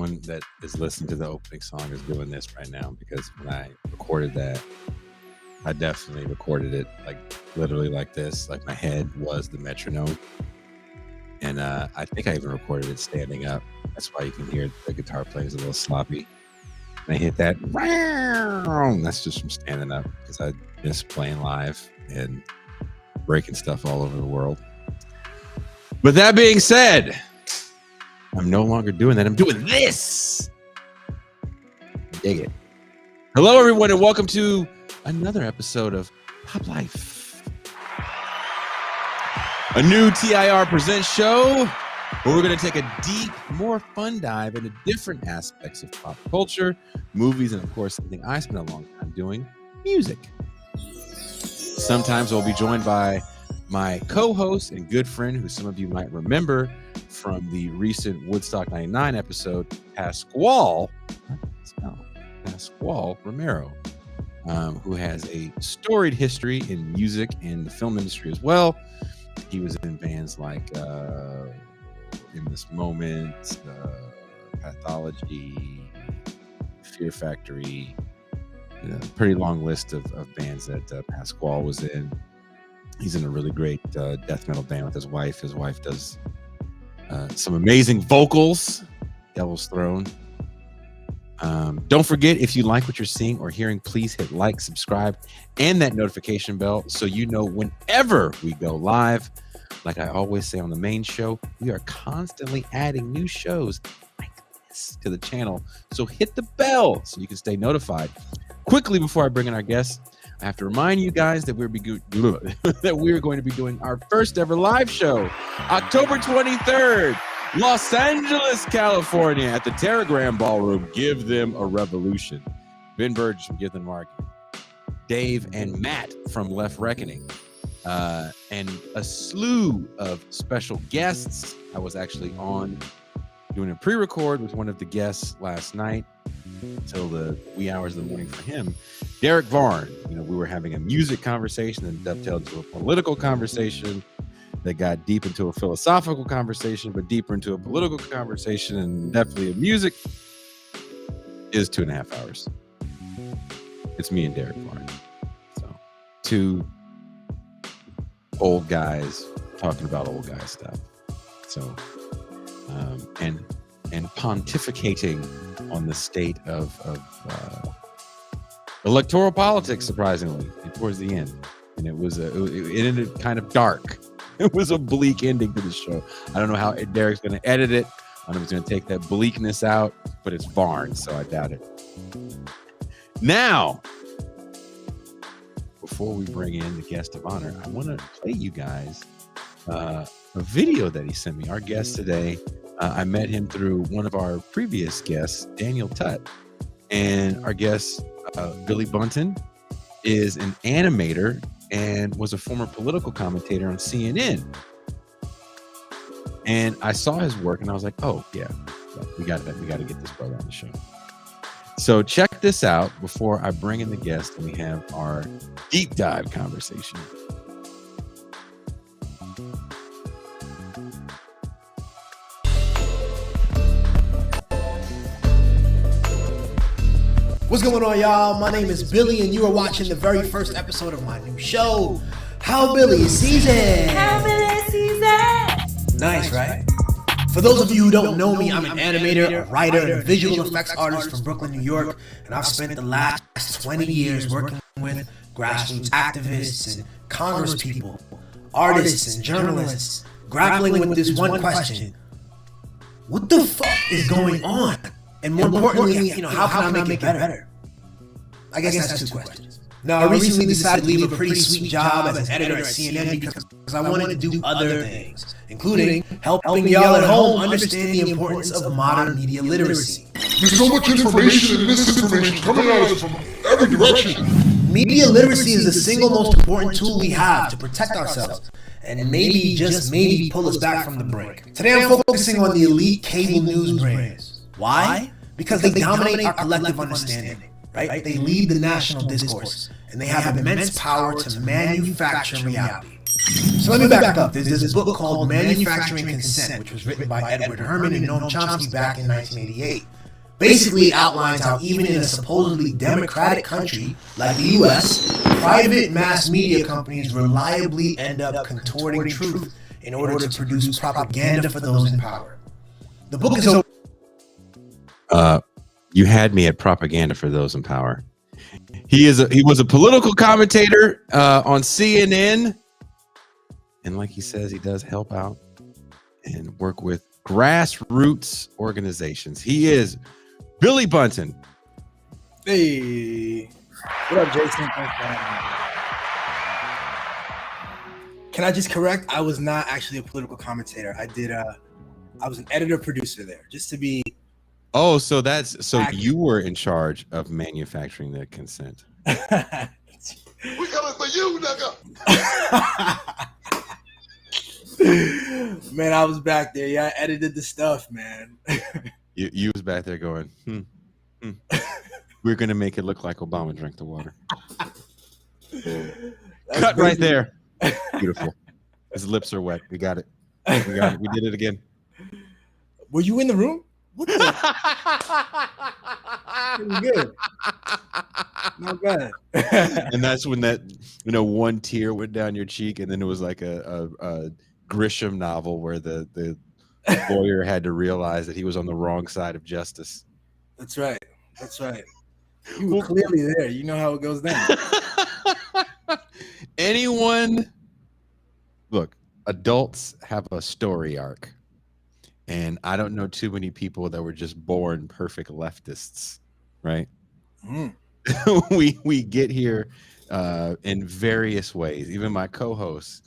everyone that is listening to the opening song is doing this right now, because when I recorded that, I definitely recorded it like literally like this, like my head was the metronome. And I think I even recorded it standing up. That's why you can hear the guitar playing is a little sloppy. And I hit that. That's just from standing up, because I miss playing live and breaking stuff all over the world. But that being said, I'm no longer doing that. I'm doing this. Dig it. Hello, everyone, and welcome to another episode of PopLife, a new TIR Presents show where we're going to take a deep, more fun dive into different aspects of pop culture, movies, and of course, something I spent a long time doing, music. Sometimes I'll be joined by my co-host and good friend, who some of you might remember from the recent Woodstock 99 episode, Pasquale Romero, who has a storied history in music and the film industry as well. He was in bands like In This Moment, Pathology, Fear Factory, pretty long list of bands that Pasquale was in. He's in a really great death metal band with his wife. His wife does some amazing vocals. Devil's Throne. Don't forget, if you like what you're seeing or hearing, please hit like, subscribe, and that notification bell so you know whenever we go live. Like I always say on the main show, we are constantly adding new shows like this to the channel. So hit the bell so you can stay notified. Quickly, before I bring in our guests, I have to remind you guys that we're going to be doing our first ever live show, October 23rd, Los Angeles, California, at the Teragram Ballroom. Give them a revolution. Ben Burge from Give Them Mark, Dave and Matt from Left Reckoning, and a slew of special guests. I was actually on doing a pre-record with one of the guests last night until the wee hours of the morning for him. Derek Varn, we were having a music conversation and dovetailed into a political conversation that got deep into a philosophical conversation, but deeper into a political conversation, and definitely a music. Is 2.5 hours. It's me and Derek Varn. So, two old guys talking about old guy stuff. So, and pontificating on the state of electoral politics, surprisingly, towards the end. And it ended kind of dark. It was a bleak ending to the show. I don't know how Derek's going to edit it. I don't know if he's going to take that bleakness out, but it's Varn, so I doubt it. Now, before we bring in the guest of honor, I want to play you guys a video that he sent me. Our guest today, I met him through one of our previous guests, Daniel Tutt. And our guest, Billy Buntin, is an animator and was a former political commentator on CNN. And I saw his work and I was like, oh yeah, we got to get this brother on the show. So check this out before I bring in the guest and we have our deep dive conversation. What's going on, y'all? My name is Billy, and you are watching the very first episode of my new show, How Billy Sees It. How Billy Sees It. Nice, right? For those of you who don't know me, I'm an animator, a writer, and a visual effects artist from Brooklyn, New York, and I've spent the last 20 years working with grassroots activists and congresspeople, artists and journalists, grappling with this one question: what the fuck is going on? And more importantly, how can I make it better? I guess that's two questions. Now, I recently decided to leave a pretty sweet job as an editor at CNN because I wanted to do other things, including helping y'all at home understand the importance of modern media literacy. There's so much information and misinformation coming at us from every direction. Media literacy is the single most important tool we have to protect ourselves and maybe, just maybe, pull us back from the brink. Today I'm focusing on the elite cable news brands. Why? Because they dominate our collective understanding, right? They lead the national discourse, and they have immense power to manufacture reality. So let me back up. There's this book called Manufacturing Consent, which was written by Edward Herman and Noam Chomsky back in 1988. Basically, it outlines how even in a supposedly democratic country like the U.S., private mass media companies reliably end up contorting truth in order to produce propaganda for those in power. The book is over. You had me at propaganda for those in power. He was a political commentator on CNN, and like he says, he does help out and work with grassroots organizations. He is Billy Buntin. Hey, what up, Jason? Thanks for having me. Can I just correct? I was not actually a political commentator. I was an editor producer there, just to be. Oh, so you were in charge of manufacturing the consent. We coming for you, nigga. Man, I was back there. Yeah, I edited the stuff, man. You was back there going, we're going to make it look like Obama drank the water. Cut right there. Beautiful. His lips are wet. We got it. We did it again. Were you in the room? What the? Good. Not bad. And that's when that, one tear went down your cheek, and then it was like a Grisham novel where the lawyer had to realize that he was on the wrong side of justice. That's right. You were clearly there. You know how it goes down. Look, adults have a story arc. And I don't know too many people that were just born perfect leftists, right? Mm. we get here in various ways. Even my co-hosts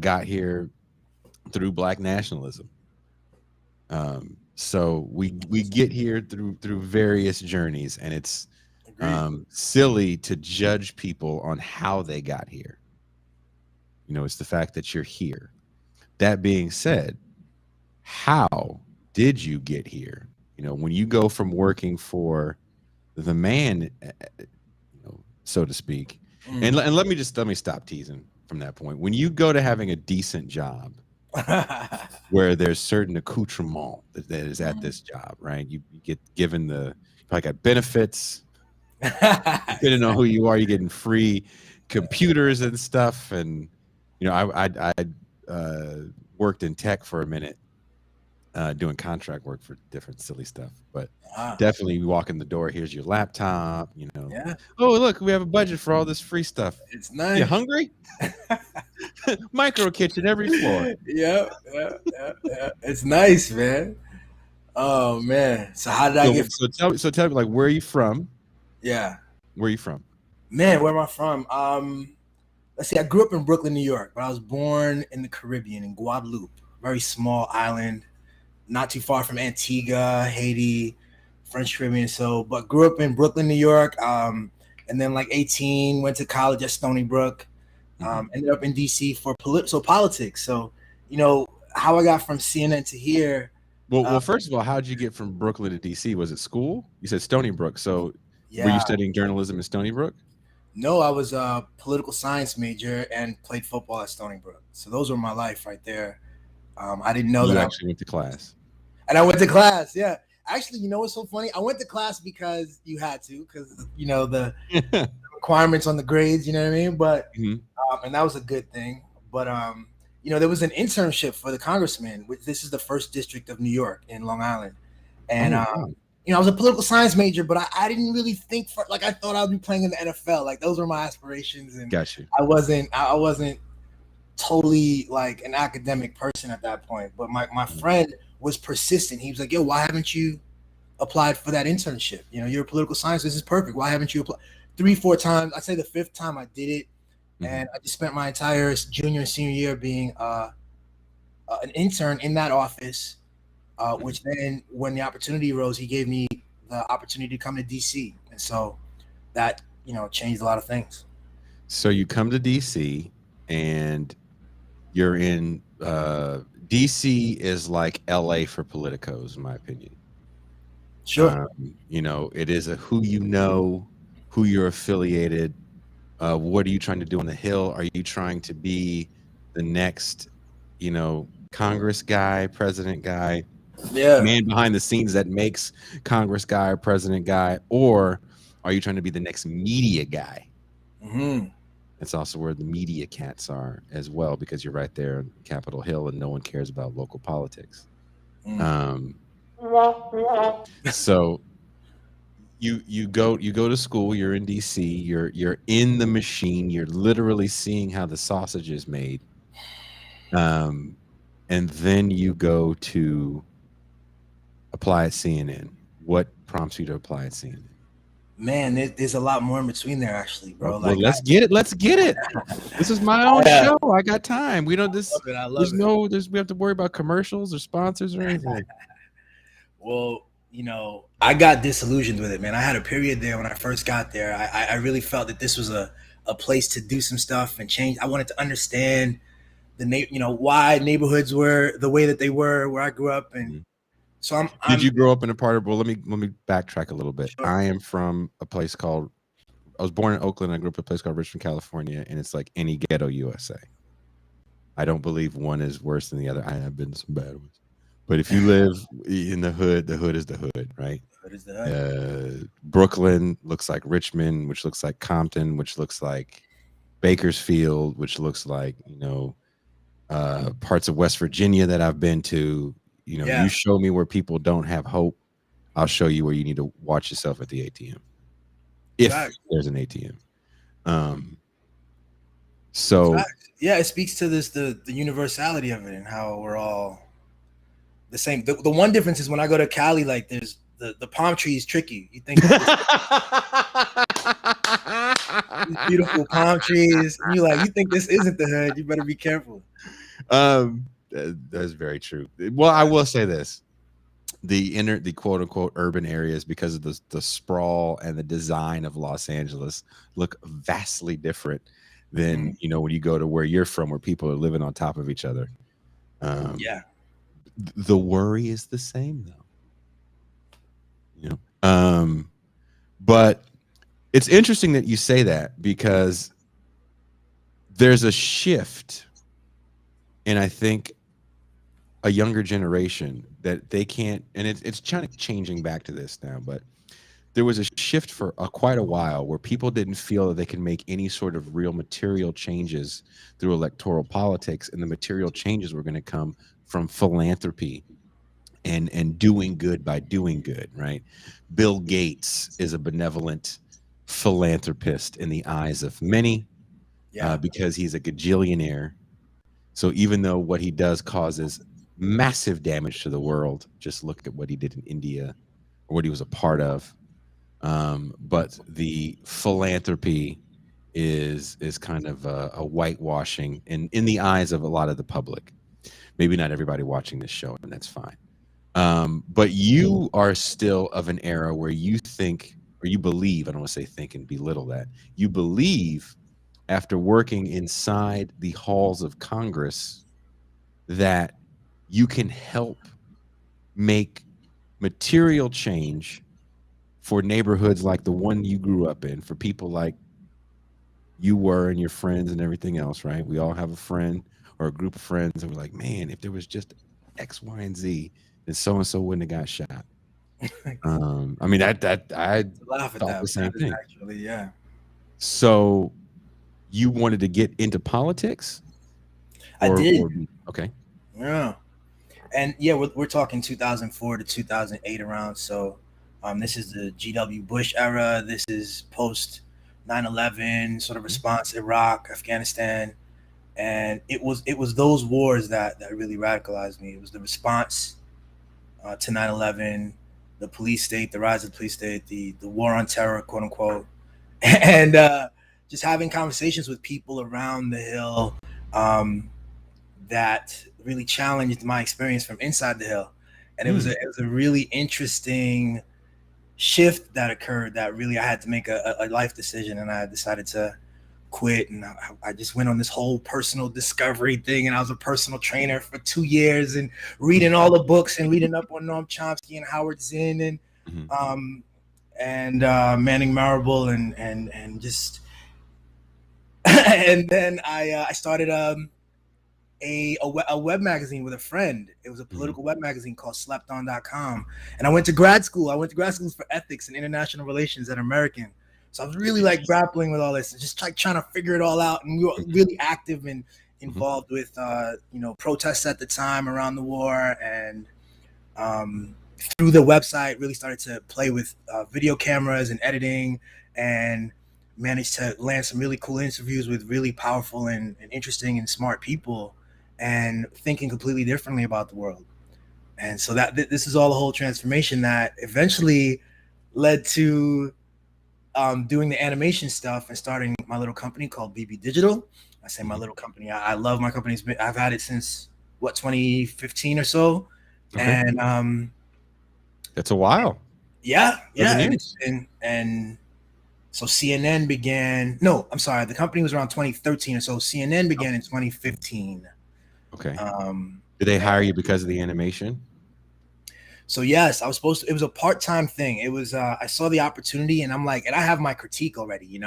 got here through Black nationalism. So we get here through various journeys, and it's silly to judge people on how they got here. It's the fact that you're here. That being said, how did you get here? When you go from working for the man, so to speak, and let me stop teasing from that point. When you go to having a decent job, where there's certain accoutrement that is at this job, right? You get given you probably got benefits. Depending on who you are, you're getting free computers and stuff. And I worked in tech for a minute. Doing contract work for different silly stuff, but definitely you walk in the door, here's your laptop, Yeah. Oh, look, we have a budget for all this free stuff. It's nice. You hungry? Micro kitchen every floor. Yeah. It's nice, man. Oh man. So how did I get? So tell me, like, where are you from? Yeah. Where are you from? Man, where am I from? Let's see. I grew up in Brooklyn, New York, but I was born in the Caribbean, in Guadeloupe, very small island. Not too far from Antigua, Haiti, French Caribbean. But grew up in Brooklyn, New York. And then 18, went to college at Stony Brook. Ended up in DC for politics. So, how I got from CNN to here. Well, first of all, how did you get from Brooklyn to DC? Was it school? You said Stony Brook. So yeah. Were you studying journalism in Stony Brook? No, I was a political science major and played football at Stony Brook. So those were my life right there. I didn't know that I actually went to class. And I went to class, yeah. Actually, what's so funny? I went to class because you had to, because the requirements on the grades, you know what I mean? But and that was a good thing. But there was an internship for the congressman. This is the first district of New York in Long Island, and I was a political science major, but I didn't really think I thought I'd be playing in the NFL. Those were my aspirations, and Got you. I wasn't totally an academic person at that point. But my friend was persistent. He was like, yo, why haven't you applied for that internship? You're a political science. This is perfect. Why haven't you applied? 3-4 times. I'd say the 5th time I did it. And I just spent my entire junior and senior year being an intern in that office, which then when the opportunity arose, he gave me the opportunity to come to DC. And so that, changed a lot of things. So you come to DC and you're in DC is like LA for politicos, in my opinion. Sure. It is a who you're affiliated. What are you trying to do on the Hill? Are you trying to be the next, Congress guy, president guy, Yeah. man behind the scenes that makes Congress guy or president guy, or are you trying to be the next media guy? Mm-hmm. That's also where the media cats are as well, because you're right there on Capitol Hill and no one cares about local politics. So you go to school, you're in DC, you're in the machine, you're literally seeing how the sausage is made. And then you go to apply at CNN. What prompts you to apply at CNN? Man, there's a lot more in between there, actually, bro. Well, let's get it. Let's get it. This is my own show. I got time. We don't this. I love it. We have to worry about commercials or sponsors or anything. Well, I got disillusioned with it, man. I had a period there when I first got there. I really felt that this was a place to do some stuff and change. I wanted to understand why neighborhoods were the way that they were where I grew up, and so Did you grow up in a part of? Well, let me backtrack a little bit. Sure. I am from a place called. I was born in Oakland. I grew up in a place called Richmond, California, and it's like any ghetto USA. I don't believe one is worse than the other. I have been some bad ones, but if you live in the hood is the hood, right? What is that? Brooklyn looks like Richmond, which looks like Compton, which looks like Bakersfield, which looks like parts of West Virginia that I've been to. You show me where people don't have hope, I'll show you where you need to watch yourself at the ATM, if there's an ATM. So yeah, it speaks to the universality of it and how we're all the same. The one difference is when I go to Cali, like there's the palm trees trick you. You think beautiful palm trees, and you think this isn't the hood. You better be careful. That's very true. Well, I will say this: the quote unquote urban areas, because of the sprawl and the design of Los Angeles, look vastly different than when you go to where you're from, where people are living on top of each other. The worry is the same though. But it's interesting that you say that, because there's a shift, and I think a younger generation that they can't, and it's kind of changing back to this now, but there was a shift for quite a while where people didn't feel that they could make any sort of real material changes through electoral politics, and the material changes were going to come from philanthropy and doing good by doing good, right? Bill Gates is a benevolent philanthropist in the eyes of many, because he's a gajillionaire. So even though what he does causes massive damage to the world, just look at what he did in India or what he was a part of. But the philanthropy is kind of a whitewashing in the eyes of a lot of the public. Maybe not everybody watching this show, and that's fine. But you are still of an era where you think, or you believe, I don't want to say think and belittle that, you believe, after working inside the halls of Congress, that you can help make material change for neighborhoods like the one you grew up in, for people like you were and your friends and everything else, right? We all have a friend or a group of friends, and we're like, man, if there was just X, Y, and Z, then so-and-so wouldn't have got shot. I mean, I Laugh at thought that, the same thing. Actually, yeah. So you wanted to get into politics? I did. Okay. Yeah. And yeah, we're talking 2004 to 2008 around. So this is the GW Bush era. This is post 9/11 sort of response, Iraq, Afghanistan. And it was those wars that really radicalized me. It was the response to 9/11, the police state, the rise of the police state, the war on terror, quote unquote, and just having conversations with people around the Hill that really challenged my experience from inside the Hill. And it was a really interesting shift that occurred, that really I had to make a life decision, and I decided to quit. And I just went on this whole personal discovery thing, and I was a personal trainer for 2 years and reading all the books and reading up on Noam Chomsky and Howard Zinn and Manning Marable and just and then I started a web magazine with a friend. It was a political web magazine called slepton.com. And I went to grad school. I went to grad school for ethics and international relations at American. So I was really like grappling with all this and just like trying to figure it all out. And we were really active and involved with, protests at the time around the war. And through the website, really started to play with video cameras and editing, and managed to land some really cool interviews with really powerful and interesting and smart people, and thinking completely differently about the world. And so that this is all a whole transformation that eventually led to doing the animation stuff and starting my little company called BB Digital. I say my little company. I love my company. I've had it since 2015 or so. Okay. And That's a while. yeah. Years. And so CNN began. No, I'm sorry. The company was around 2013 or so. CNN began in 2015. Okay. Did they hire you because of the animation? So yes, I was supposed to. It was a part-time thing. It was. I saw the opportunity, and I'm like, and I have my critique already,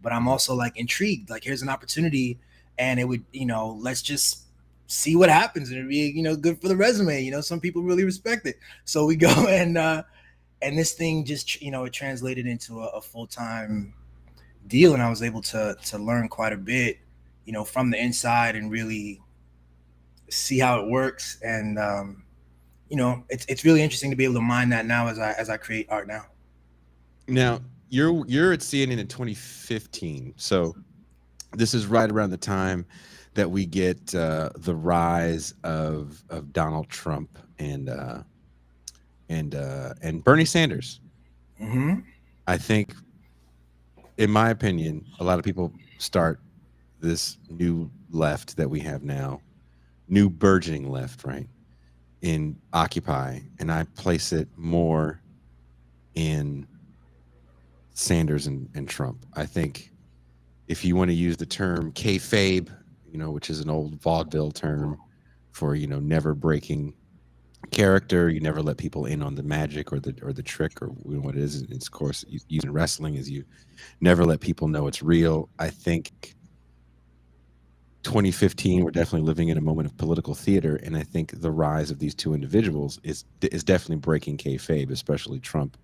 but I'm also like intrigued. Like, here's an opportunity, and it would, let's just see what happens, and it'd be, good for the resume. Some people really respect it. So we go, and this thing just, it translated into a full-time deal, and I was able to learn quite a bit, from the inside, and really see how it works. And it's really interesting to be able to mine that now as I create art now. Now you're at CNN in 2015, so this is right around the time that we get the rise of Donald Trump and Bernie Sanders. Mm-hmm. I think, in my opinion, a lot of people start this new left that we have now, new burgeoning left, right, in Occupy, and I place it more in Sanders and Trump. I think if you want to use the term kayfabe, which is an old vaudeville term for, never breaking character, you never let people in on the magic or the trick, or what it is. It's, of course, using wrestling is you never let people know it's real. I think 2015, we're definitely living in a moment of political theater, and I think the rise of these two individuals is definitely breaking kayfabe, especially Trump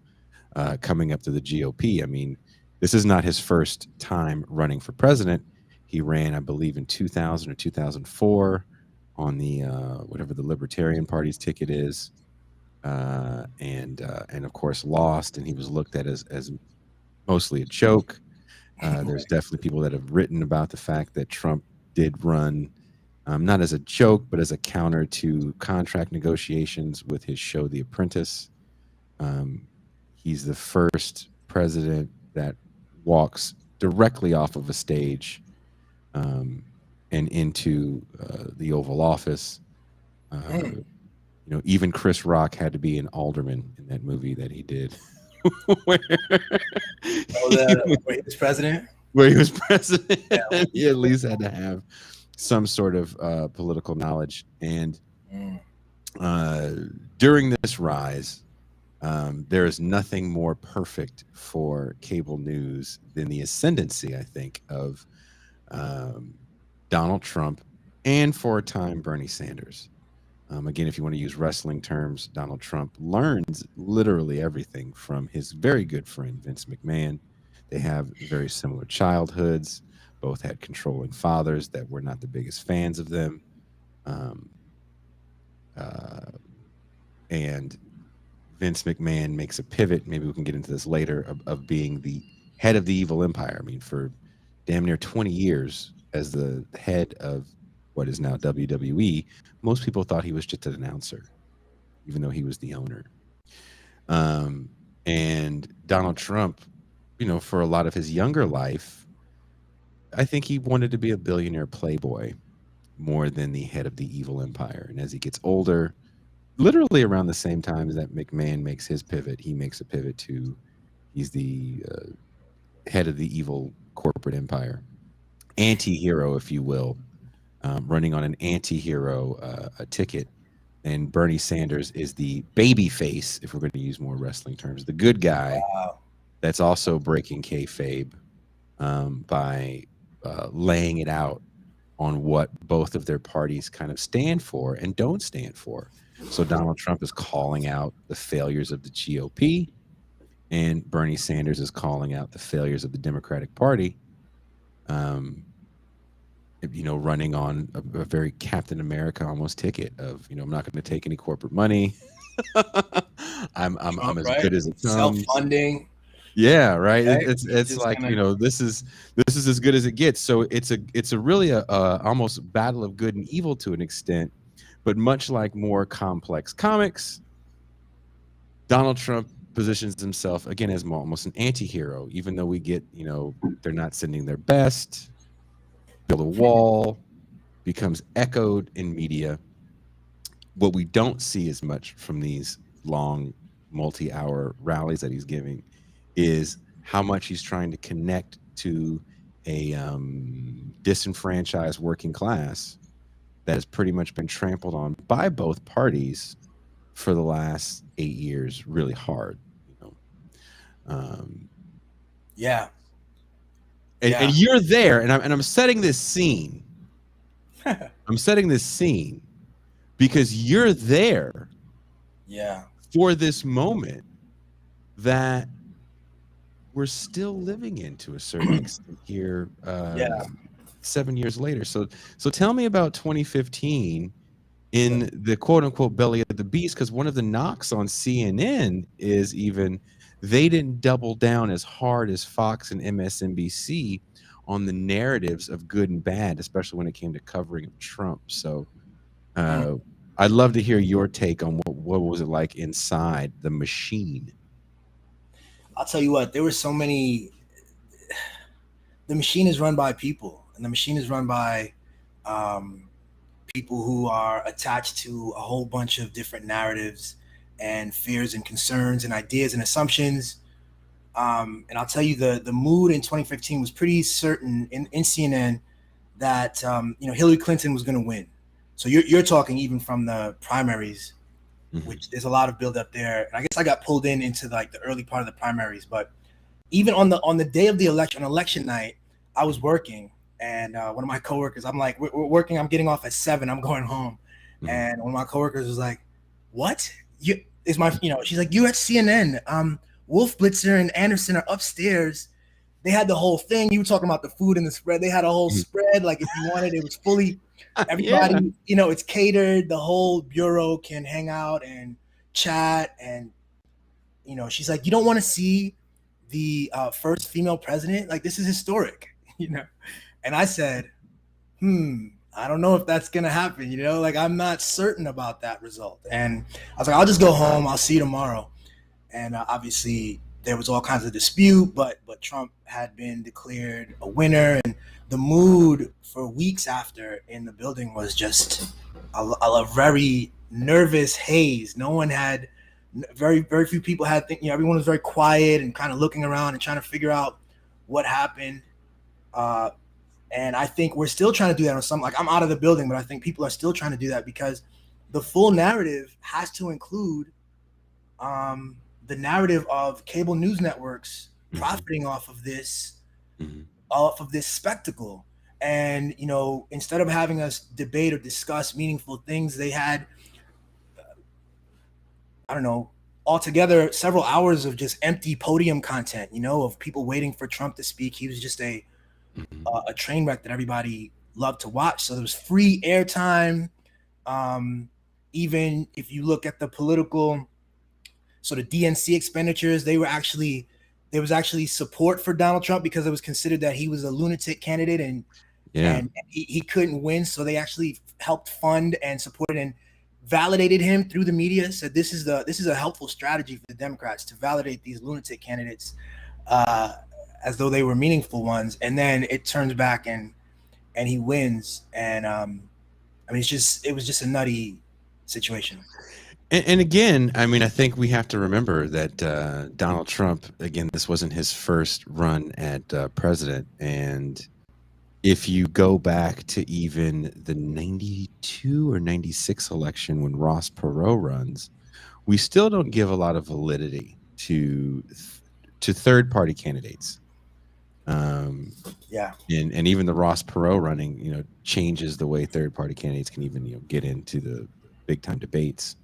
coming up to the GOP. I mean, this is not his first time running for president. He ran, I believe, in 2000 or 2004 on the whatever the Libertarian Party's ticket is, and of course lost, and he was looked at as mostly a joke. There's definitely people that have written about the fact that Trump did run not as a joke, but as a counter to contract negotiations with his show The Apprentice. He's the first president that walks directly off of a stage and into the Oval Office. Even Chris Rock had to be an alderman in that movie that he did. Where he was president? Where he was president. Yeah. He at least had to have some sort of political knowledge. And during this rise, there is nothing more perfect for cable news than the ascendancy, I think, of Donald Trump and, for a time, Bernie Sanders. Again, if you want to use wrestling terms, Donald Trump learns literally everything from his very good friend, Vince McMahon. They have very similar childhoods. Both had controlling fathers that were not the biggest fans of them. And Vince McMahon makes a pivot, maybe we can get into this later, of being the head of the evil empire. I mean, for damn near 20 years as the head of what is now WWE, most people thought he was just an announcer, even though he was the owner. And Donald Trump, for a lot of his younger life, I think he wanted to be a billionaire playboy more than the head of the evil empire. And as he gets older, literally around the same time that McMahon makes his pivot, he makes a pivot to he's the head of the evil corporate empire, anti-hero, if you will, running on an anti-hero ticket. And Bernie Sanders is the baby face, if we're going to use more wrestling terms, the good guy. Wow. That's also breaking kayfabe by laying it out on what both of their parties kind of stand for and don't stand for. So Donald Trump is calling out the failures of the GOP, and Bernie Sanders is calling out the failures of the Democratic Party. Running on a very Captain America almost ticket of, I'm not going to take any corporate money. I'm as right? good as it comes. Self-funding. Yeah, right. Right? It's like, this is as good as it gets. So it's a really a almost battle of good and evil to an extent, but much like more complex comics, Donald Trump positions himself again as almost an anti-hero, even though we get, they're not sending their best. Build a wall, becomes echoed in media. What we don't see as much from these long multi-hour rallies that he's giving is how much he's trying to connect to a disenfranchised working class that has pretty much been trampled on by both parties for the last 8 years really hard. Yeah. And you're there, and I'm setting this scene. I'm setting this scene because you're there. Yeah. For this moment that we're still living in to a certain extent here. 7 years later. So tell me about 2015 in the quote unquote belly of the beast, because one of the knocks on CNN is even they didn't double down as hard as Fox and MSNBC on the narratives of good and bad, especially when it came to covering of Trump. So I'd love to hear your take on what was it like inside the machine. I'll tell you what, there were so many. The machine is run by people, and the machine is run by people who are attached to a whole bunch of different narratives and fears and concerns and ideas and assumptions. And I'll tell you, the mood in 2015 was pretty certain in CNN that Hillary Clinton was going to win. So you're talking even from the primaries, which there's a lot of build up there. And I guess I got pulled into like the early part of the primaries, but even on the day of the election, on election night, I was working, and one of my coworkers, I'm like, we're working. I'm getting off at 7. I'm going home, and one of my coworkers was like, "What? She's like, you're at CNN. Wolf Blitzer and Anderson are upstairs. They had the whole thing. You were talking about the food and the spread. They had a whole spread. Like if you wanted, it was fully everybody. Yeah. It's catered. The whole bureau can hang out and chat. And she's like, you don't want to see the first female president? Like this is historic, And I said, I don't know if that's gonna happen. Like I'm not certain about that result. And I was like, I'll just go home. I'll see you tomorrow. And obviously there was all kinds of dispute, but Trump had been declared a winner, and the mood for weeks after in the building was just a very nervous haze. No one had, very, very few people had, everyone was very quiet and kind of looking around and trying to figure out what happened. And I think we're still trying to do that on some, like I'm out of the building, but I think people are still trying to do that because the full narrative has to include the narrative of cable news networks profiting off of this spectacle. And, instead of having us debate or discuss meaningful things, they had, altogether several hours of just empty podium content, of people waiting for Trump to speak. He was just a train wreck that everybody loved to watch. So there was free airtime. Even if you look at the political, so the DNC expenditures, there was actually support for Donald Trump because it was considered that he was a lunatic candidate and he couldn't win. So they actually helped fund and supported and validated him through the media. Said this is a helpful strategy for the Democrats to validate these lunatic candidates as though they were meaningful ones. And then it turns back and he wins. And it was just a nutty situation. And again, I think we have to remember that Donald Trump, again, this wasn't his first run at president. And if you go back to even the 92 or 96 election when Ross Perot runs, we still don't give a lot of validity to third-party candidates. Yeah. And even the Ross Perot running, changes the way third party candidates can even get into the big time debates.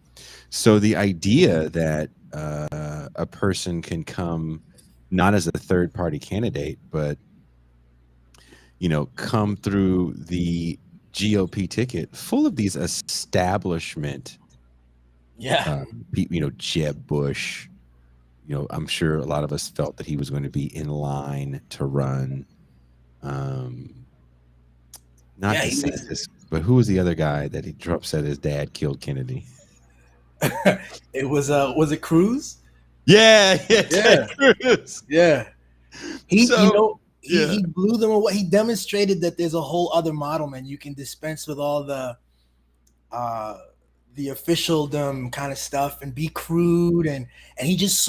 So the idea that a person can come not as a third party candidate, but come through the GOP ticket full of these establishment, Yeah. Jeb Bush. I'm sure a lot of us felt that he was going to be in line to run. Not Yeah, DeSantis, but who was the other guy that Trump said his dad killed Kennedy? it was it Cruz? Yeah, Yeah. Ted Cruz. Yeah. He yeah. he blew them away. He demonstrated that there's a whole other model, man. You can dispense with all the officialdom kind of stuff and be crude, and he just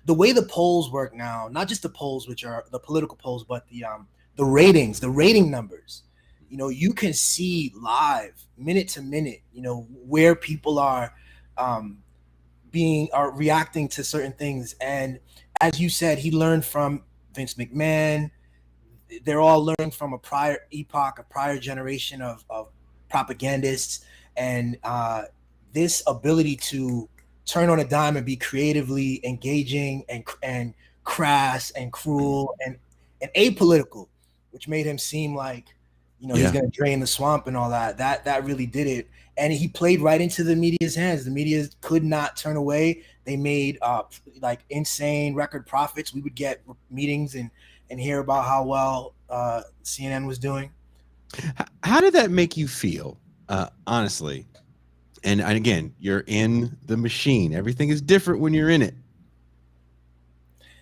the way the polls work now, not just the polls, which are the political polls, but the ratings, the rating numbers. You can see live, minute to minute, where people are reacting to certain things. And as you said, he learned from Vince McMahon. They're all learning from a prior epoch, a prior generation of propagandists. And this ability to turn on a dime and be creatively engaging and crass and cruel and apolitical, which made him seem like, he's going to drain the swamp and all that. That really did it. And he played right into the media's hands. The media could not turn away. They made like insane record profits. We would get meetings and hear about how well CNN was doing. How did that make you feel, honestly? And again, you're in the machine. Everything is different when you're in it.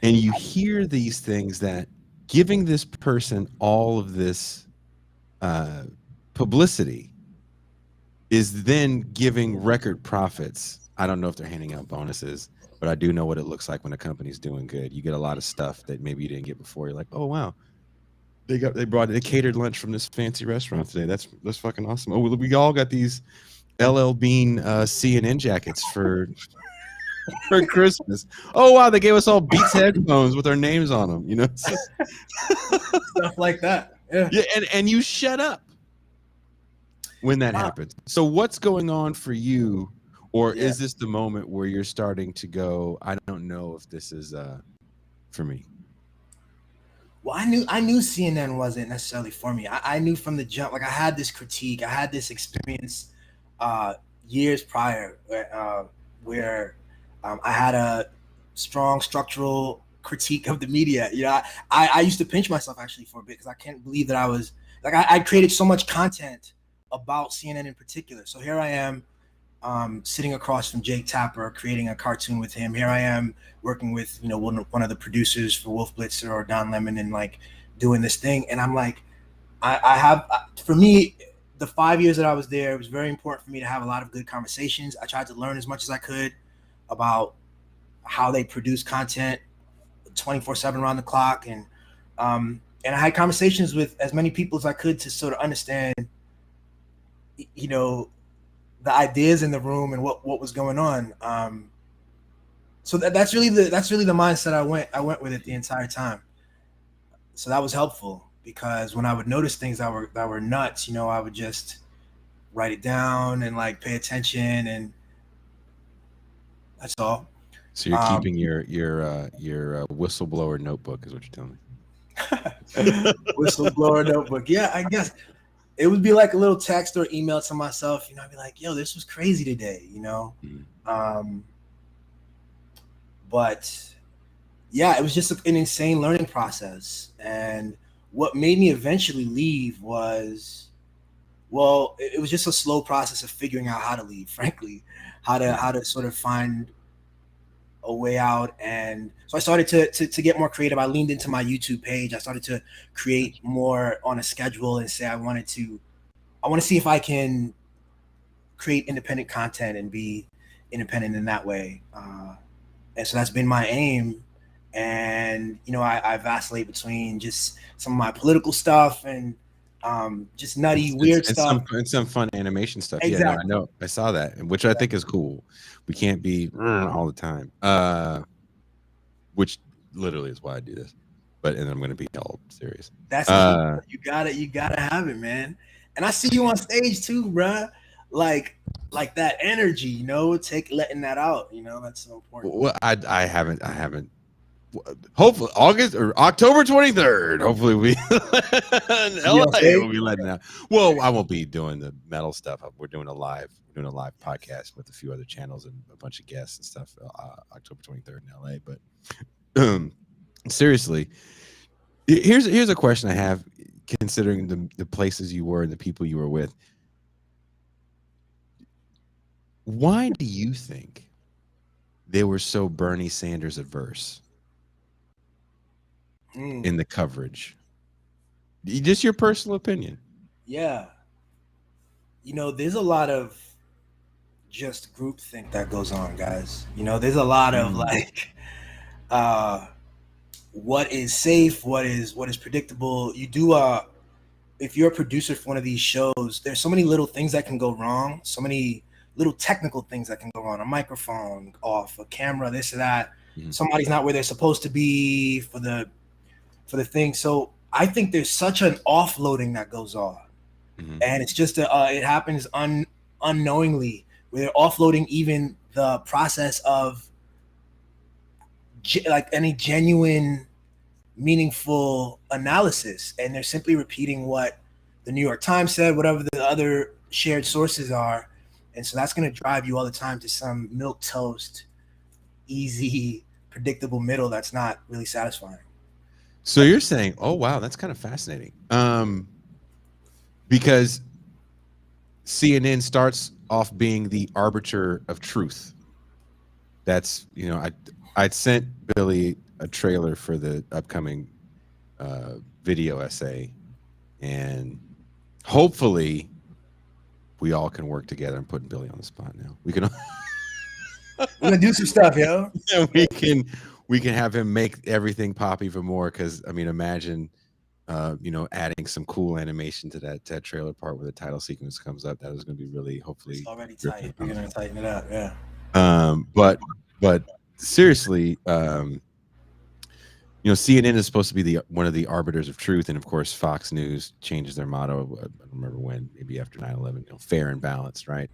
And you hear these things that giving this person all of this publicity is then giving record profits. I don't know if they're handing out bonuses, but I do know what it looks like when a company's doing good. You get a lot of stuff that maybe you didn't get before. You're like, oh wow, they catered lunch from this fancy restaurant today. That's fucking awesome. Oh, we all got these LL Bean CNN jackets for Christmas. Oh wow, they gave us all Beats headphones with our names on them. Stuff like that. Yeah, and you shut up when that happens. So what's going on for you, or is this the moment where you're starting to go, I don't know if this is for me? Well, I knew CNN wasn't necessarily for me. I knew from the jump. Like I had this critique, I had this experience years prior where I had a strong structural critique of the media. I used to pinch myself actually for a bit because I can't believe that I was like I created so much content about CNN in particular. So here I am sitting across from Jake Tapper, creating a cartoon with him. Here I am working with one of the producers for Wolf Blitzer or Don Lemon and like doing this thing. And I'm like, I have for me, the 5 years that I was there, it was very important for me to have a lot of good conversations. I tried to learn as much as I could about how they produce content 24/7 around the clock. And I had conversations with as many people as I could to sort of understand, the ideas in the room and what was going on. So that's really the mindset I went with it the entire time. So that was helpful because when I would notice things that were nuts, I would just write it down and like pay attention, and that's all. So you're keeping your whistleblower notebook is what you're telling me. Whistleblower notebook. Yeah, I guess it would be like a little text or email to myself. I'd be like, yo, this was crazy today, But yeah, it was just an insane learning process. And what made me eventually leave was, well, it was just a slow process of figuring out how to leave, frankly, how to sort of find a way out. And so I started to get more creative. I leaned into my YouTube page. I started to create more on a schedule and say I want to see if I can create independent content and be independent in that way. And so that's been my aim. And I vacillate between just some of my political stuff and just nutty, weird stuff. And some fun animation stuff. Exactly. Yeah, no, I know. I saw that, which I think is cool. We can't be all the time, which literally is why I do this. but and I'm going to be held serious. That's the key. You gotta have it, man. And I see you on stage too, bruh. Like that energy, you know, letting that out, you know, that's so important. Well, I haven't. Hopefully August or October 23rd. Hopefully we in LA will be letting out. Well, I won't be doing the metal stuff. We're doing a live podcast with a few other channels and a bunch of guests and stuff. October 23rd in LA. But seriously, here's a question I have, considering the places you were and the people you were with. Why do you think they were so Bernie Sanders averse in the coverage? Just your personal opinion. Yeah. You know, there's a lot of just groupthink that goes on, guys. You know, there's a lot of like what is safe, what is predictable. You do if you're a producer for one of these shows, there's so many little things that can go wrong, so many little technical things that can go wrong. A microphone off, a camera, this or that. Somebody's not where they're supposed to be for the thing. So I think there's such an offloading that goes on, and it's just it happens unknowingly, where they're offloading even the process of like any genuine, meaningful analysis, and they're simply repeating what the New York Times said, whatever the other shared sources are. And so that's going to drive you all the time to some milquetoast, easy, predictable middle that's not really satisfying. So you're saying, oh, wow, that's kind of fascinating. Because CNN starts off being the arbiter of truth. That's, you know, I'd sent Billy a trailer for the upcoming video essay, and hopefully we all can work together. I'm putting Billy on the spot now. We can we're gonna do some stuff, yo. we can have him make everything pop even more, because I mean, imagine you know, adding some cool animation to that trailer part where the title sequence comes up. That was going to be really, hopefully, it's already tight. We're gonna tighten it up, yeah. But seriously, you know, CNN is supposed to be one of the arbiters of truth, and of course, Fox News changes their motto. I don't remember when, maybe after 9/11. You know, fair and balanced, right?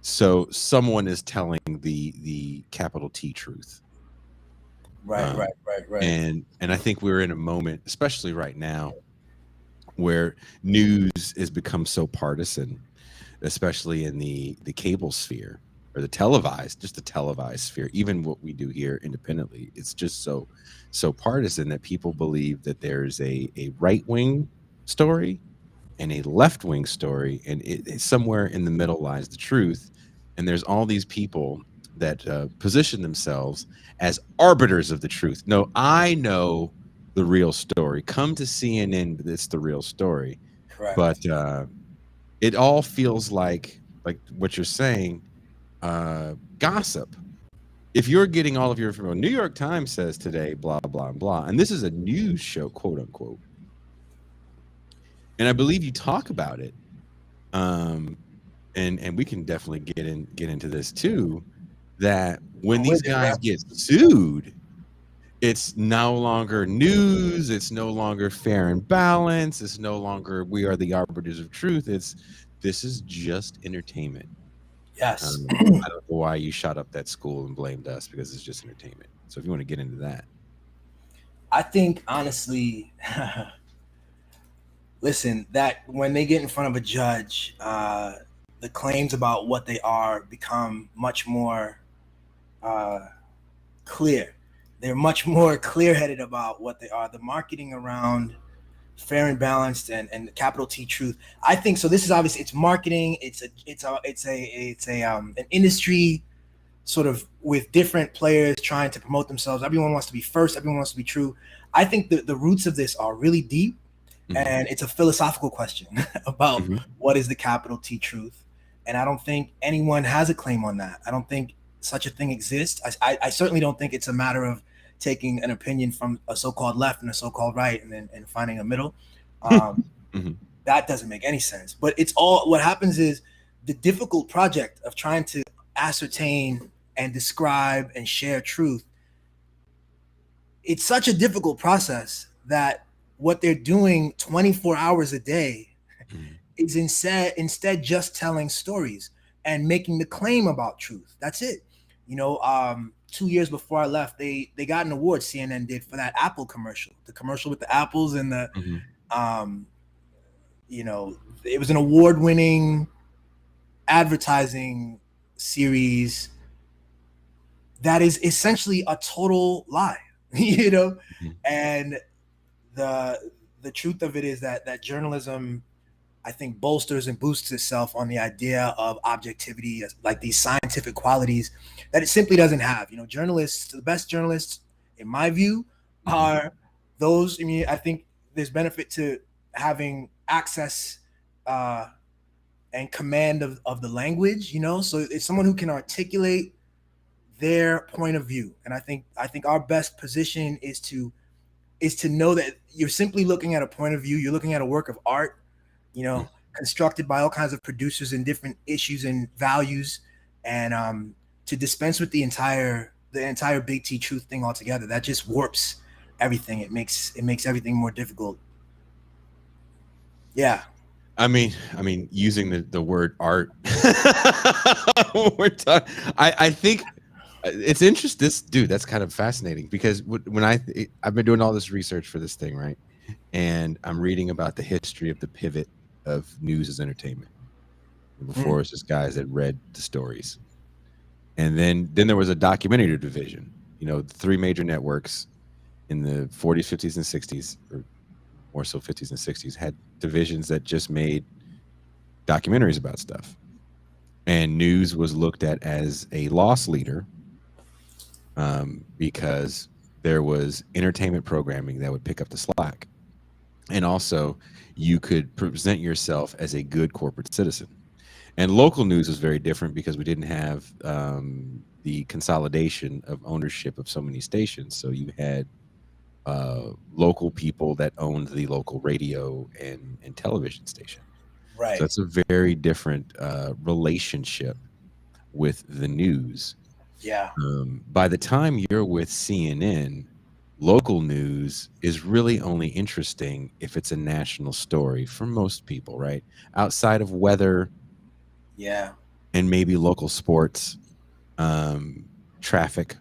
So someone is telling the capital T truth. Right. And I think we're in a moment, especially right now, where news has become so partisan, especially in the cable sphere or the televised sphere. Even what we do here independently, it's just so partisan that people believe that there's a right-wing story and a left-wing story, and somewhere in the middle lies the truth. And there's all these people that position themselves as arbiters of the truth. No, I know the real story. Come to CNN, it's the real story. Correct. But it all feels like what you're saying, gossip. If you're getting all of your information, New York Times says today, blah, blah, blah, and this is a news show, quote unquote. And I believe you talk about it. And we can definitely get into this too, that when these guys get sued, it's no longer news, it's no longer fair and balanced, it's no longer we are the arbiters of truth. This is just entertainment. Yes. I don't know why you shot up that school and blamed us, because it's just entertainment. So if you want to get into that. I think, honestly, listen, that when they get in front of a judge, the claims about what they are become much more clear. They're much more clear-headed about what they are. The marketing around fair and balanced and capital T truth. I think so. This is obviously, it's marketing. It's an industry sort of with different players trying to promote themselves. Everyone wants to be first. Everyone wants to be true. I think the roots of this are really deep, and it's a philosophical question about what is the capital T truth. And I don't think anyone has a claim on that. I don't think such a thing exists. I certainly don't think it's a matter of taking an opinion from a so-called left and a so-called right and finding a middle. That doesn't make any sense. But it's all, what happens is the difficult project of trying to ascertain and describe and share truth. It's such a difficult process that what they're doing 24 hours a day Mhm. is instead just telling stories and making the claim about truth. That's it. 2 years before I left, they got an award, CNN did, for that Apple commercial, the commercial with the apples and the Mhm. um it was an award-winning advertising series that is essentially a total lie. Mhm. And the truth of it is that journalism, I think, bolsters and boosts itself on the idea of objectivity, like these scientific qualities that it simply doesn't have. Journalists, the best journalists, in my view, Mhm. are those. I mean, I think there's benefit to having access and command of the language. So it's someone who can articulate their point of view. And I think our best position is to know that you're simply looking at a point of view. You're looking at a work of art, constructed by all kinds of producers and different issues and values, and to dispense with the entire big T truth thing altogether. That just warps everything. It makes everything more difficult. Yeah. I mean, using the word art. We're talking. I think it's interesting. This dude, that's kind of fascinating because when I've been doing all this research for this thing, right? And I'm reading about the history of the pivot of news as entertainment. Before, it's just guys that read the stories, and then there was a documentary division. The three major networks in the 40s, 50s, and 60s, or more so 50s and 60s, had divisions that just made documentaries about stuff. And news was looked at as a loss leader because there was entertainment programming that would pick up the slack. And also, you could present yourself as a good corporate citizen. And local news was very different because we didn't have the consolidation of ownership of so many stations. So you had local people that owned the local radio and television station. Right. So it's a very different relationship with the news. Yeah. By the time you're with CNN, local news is really only interesting if it's a national story for most people, right? Outside of weather Yeah. and maybe local sports, traffic.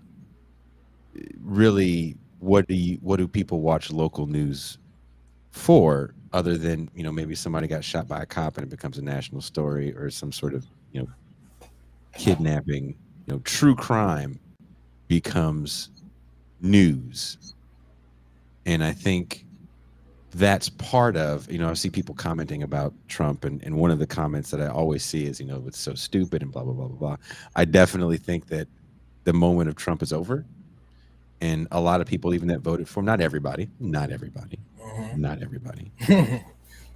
Really, what do people watch local news for, other than maybe somebody got shot by a cop and it becomes a national story, or some sort of kidnapping, true crime becomes news. And I think that's part of, I see people commenting about Trump, and one of the comments that I always see is, it's so stupid and blah, blah, blah, blah, blah. I definitely think that the moment of Trump is over. And a lot of people, even that voted for him, not everybody,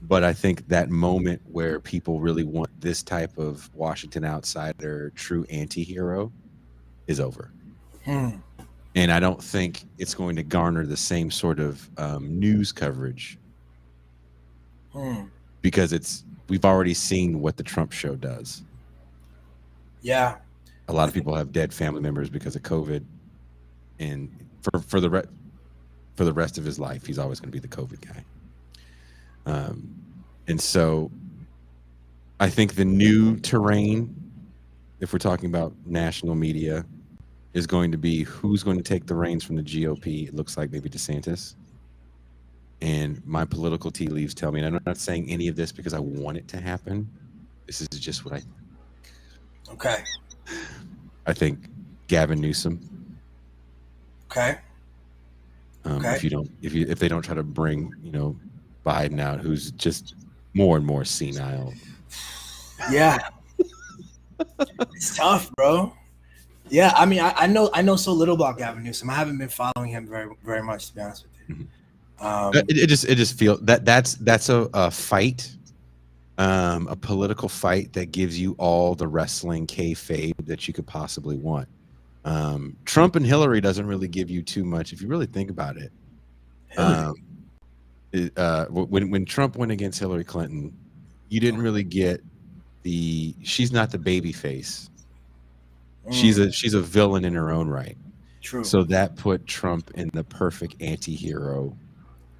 but I think that moment where people really want this type of Washington outsider, true anti-hero, is over. And I don't think it's going to garner the same sort of news coverage because we've already seen what the Trump show does. Yeah. A lot of people have dead family members because of COVID, and for the rest of his life, he's always going to be the COVID guy. And so I think the new terrain, if we're talking about national media, is going to be who's going to take the reins from the GOP. It looks like maybe DeSantis. And my political tea leaves tell me, and I'm not saying any of this because I want it to happen. This is just what I think. Okay. I think Gavin Newsom. Okay. If they don't try to bring Biden out, who's just more and more senile. Yeah. It's tough, bro. Yeah, I mean, I know so little about Gavin Newsom. I haven't been following him very, very much, to be honest with you. It just feels that's a fight, a political fight that gives you all the wrestling kayfabe that you could possibly want. Trump and Hillary doesn't really give you too much if you really think about it. When Trump went against Hillary Clinton, you didn't really get she's not the baby face. She's a villain in her own right. True. So that put Trump in the perfect anti-hero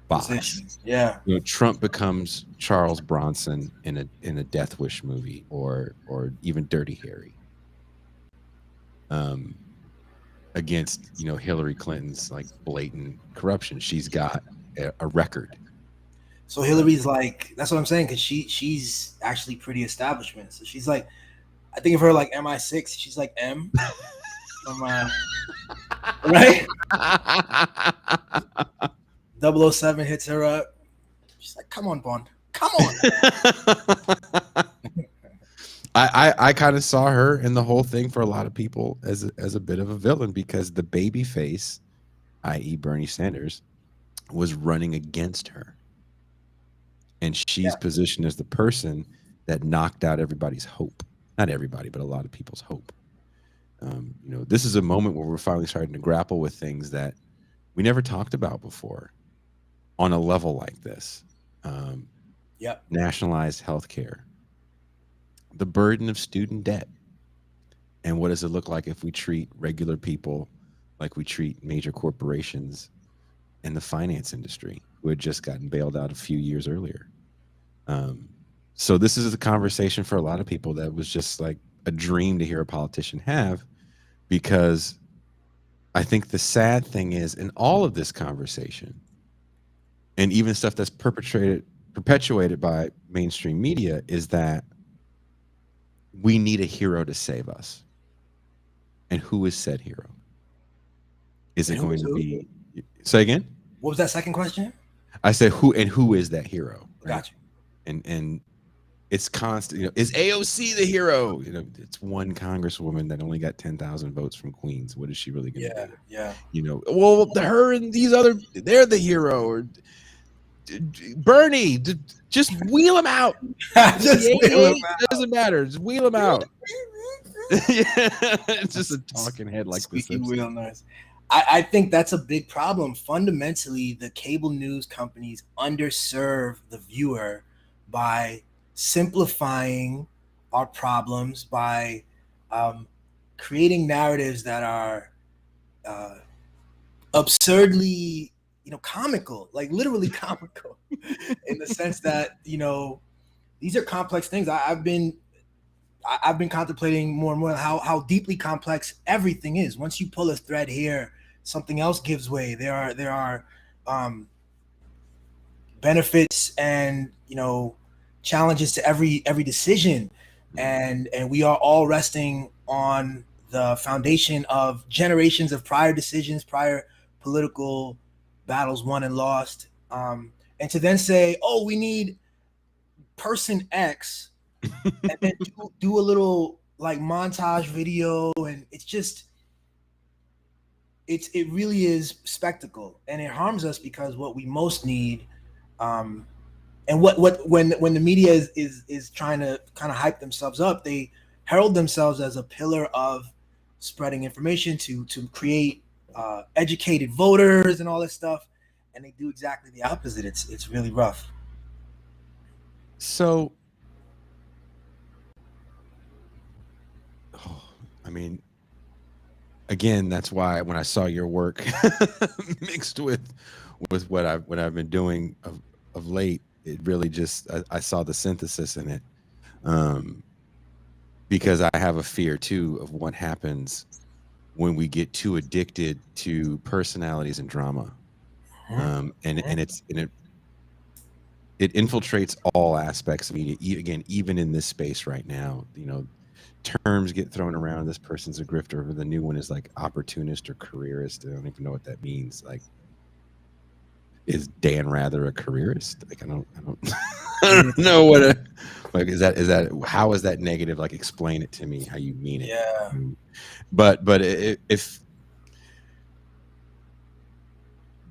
box. Position. Yeah. You know, Trump becomes Charles Bronson in a Death Wish movie, or even Dirty Harry. Against, you know, Hillary Clinton's like blatant corruption. She's got a record. So Hillary's like, that's what I'm saying, because she's actually pretty establishment. So she's like, I think of her like MI6. She's like M from right. 007 hits her up. She's like, come on, Bond. Come on. I kind of saw her in the whole thing for a lot of people as a bit of a villain, because the baby face, i.e. Bernie Sanders, was running against her. And she's positioned as the person that knocked out everybody's hope. Not everybody, but a lot of people's hope. You know, this is a moment where we're finally starting to grapple with things that we never talked about before on a level like this. Nationalized healthcare, the burden of student debt, and what does it look like if we treat regular people like we treat major corporations and the finance industry, who had just gotten bailed out a few years earlier. So this is a conversation for a lot of people that was just like a dream to hear a politician have, because I think the sad thing is, in all of this conversation, and even stuff that's perpetuated by mainstream media, is that we need a hero to save us. And who is said hero? Is it going to be? Say again? What was that second question? I said who is that hero? Right? Gotcha. And it's constant. You know, is AOC the hero? You know, it's one congresswoman that only got 10,000 votes from Queens. What is she really going to do? Yeah. You know, well, her and these other, they're the hero. Or Bernie, just wheel him out. Doesn't matter. Just wheel him out. It's just a talking head like this. Real nice. I think that's a big problem. Fundamentally, the cable news companies underserve the viewer by simplifying our problems, by creating narratives that are absurdly, comical, like literally comical, in the sense that, these are complex things. I've been contemplating more and more how deeply complex everything is. Once you pull a thread here, something else gives way. There are benefits and challenges to every decision, and we are all resting on the foundation of generations of prior decisions, prior political battles won and lost, and to then say, oh, we need person X, and then do a little like montage video, and it's just it really is spectacle, and it harms us, because what we most need, and when the media is trying to kind of hype themselves up, they herald themselves as a pillar of spreading information to create educated voters and all this stuff, and they do exactly the opposite. It's really rough. So, I mean, again, that's why when I saw your work mixed with what I've been doing of late, it really just I saw the synthesis in it, because I have a fear too of what happens when we get too addicted to personalities and drama, and it infiltrates all aspects of media. Again, even in this space right now, terms get thrown around. This person's a grifter. The new one is like opportunist or careerist. I don't even know what that means. Like, is Dan Rather a careerist? Like, I don't know what like is that how is that negative? Like, explain it to me how you mean it. Yeah. But if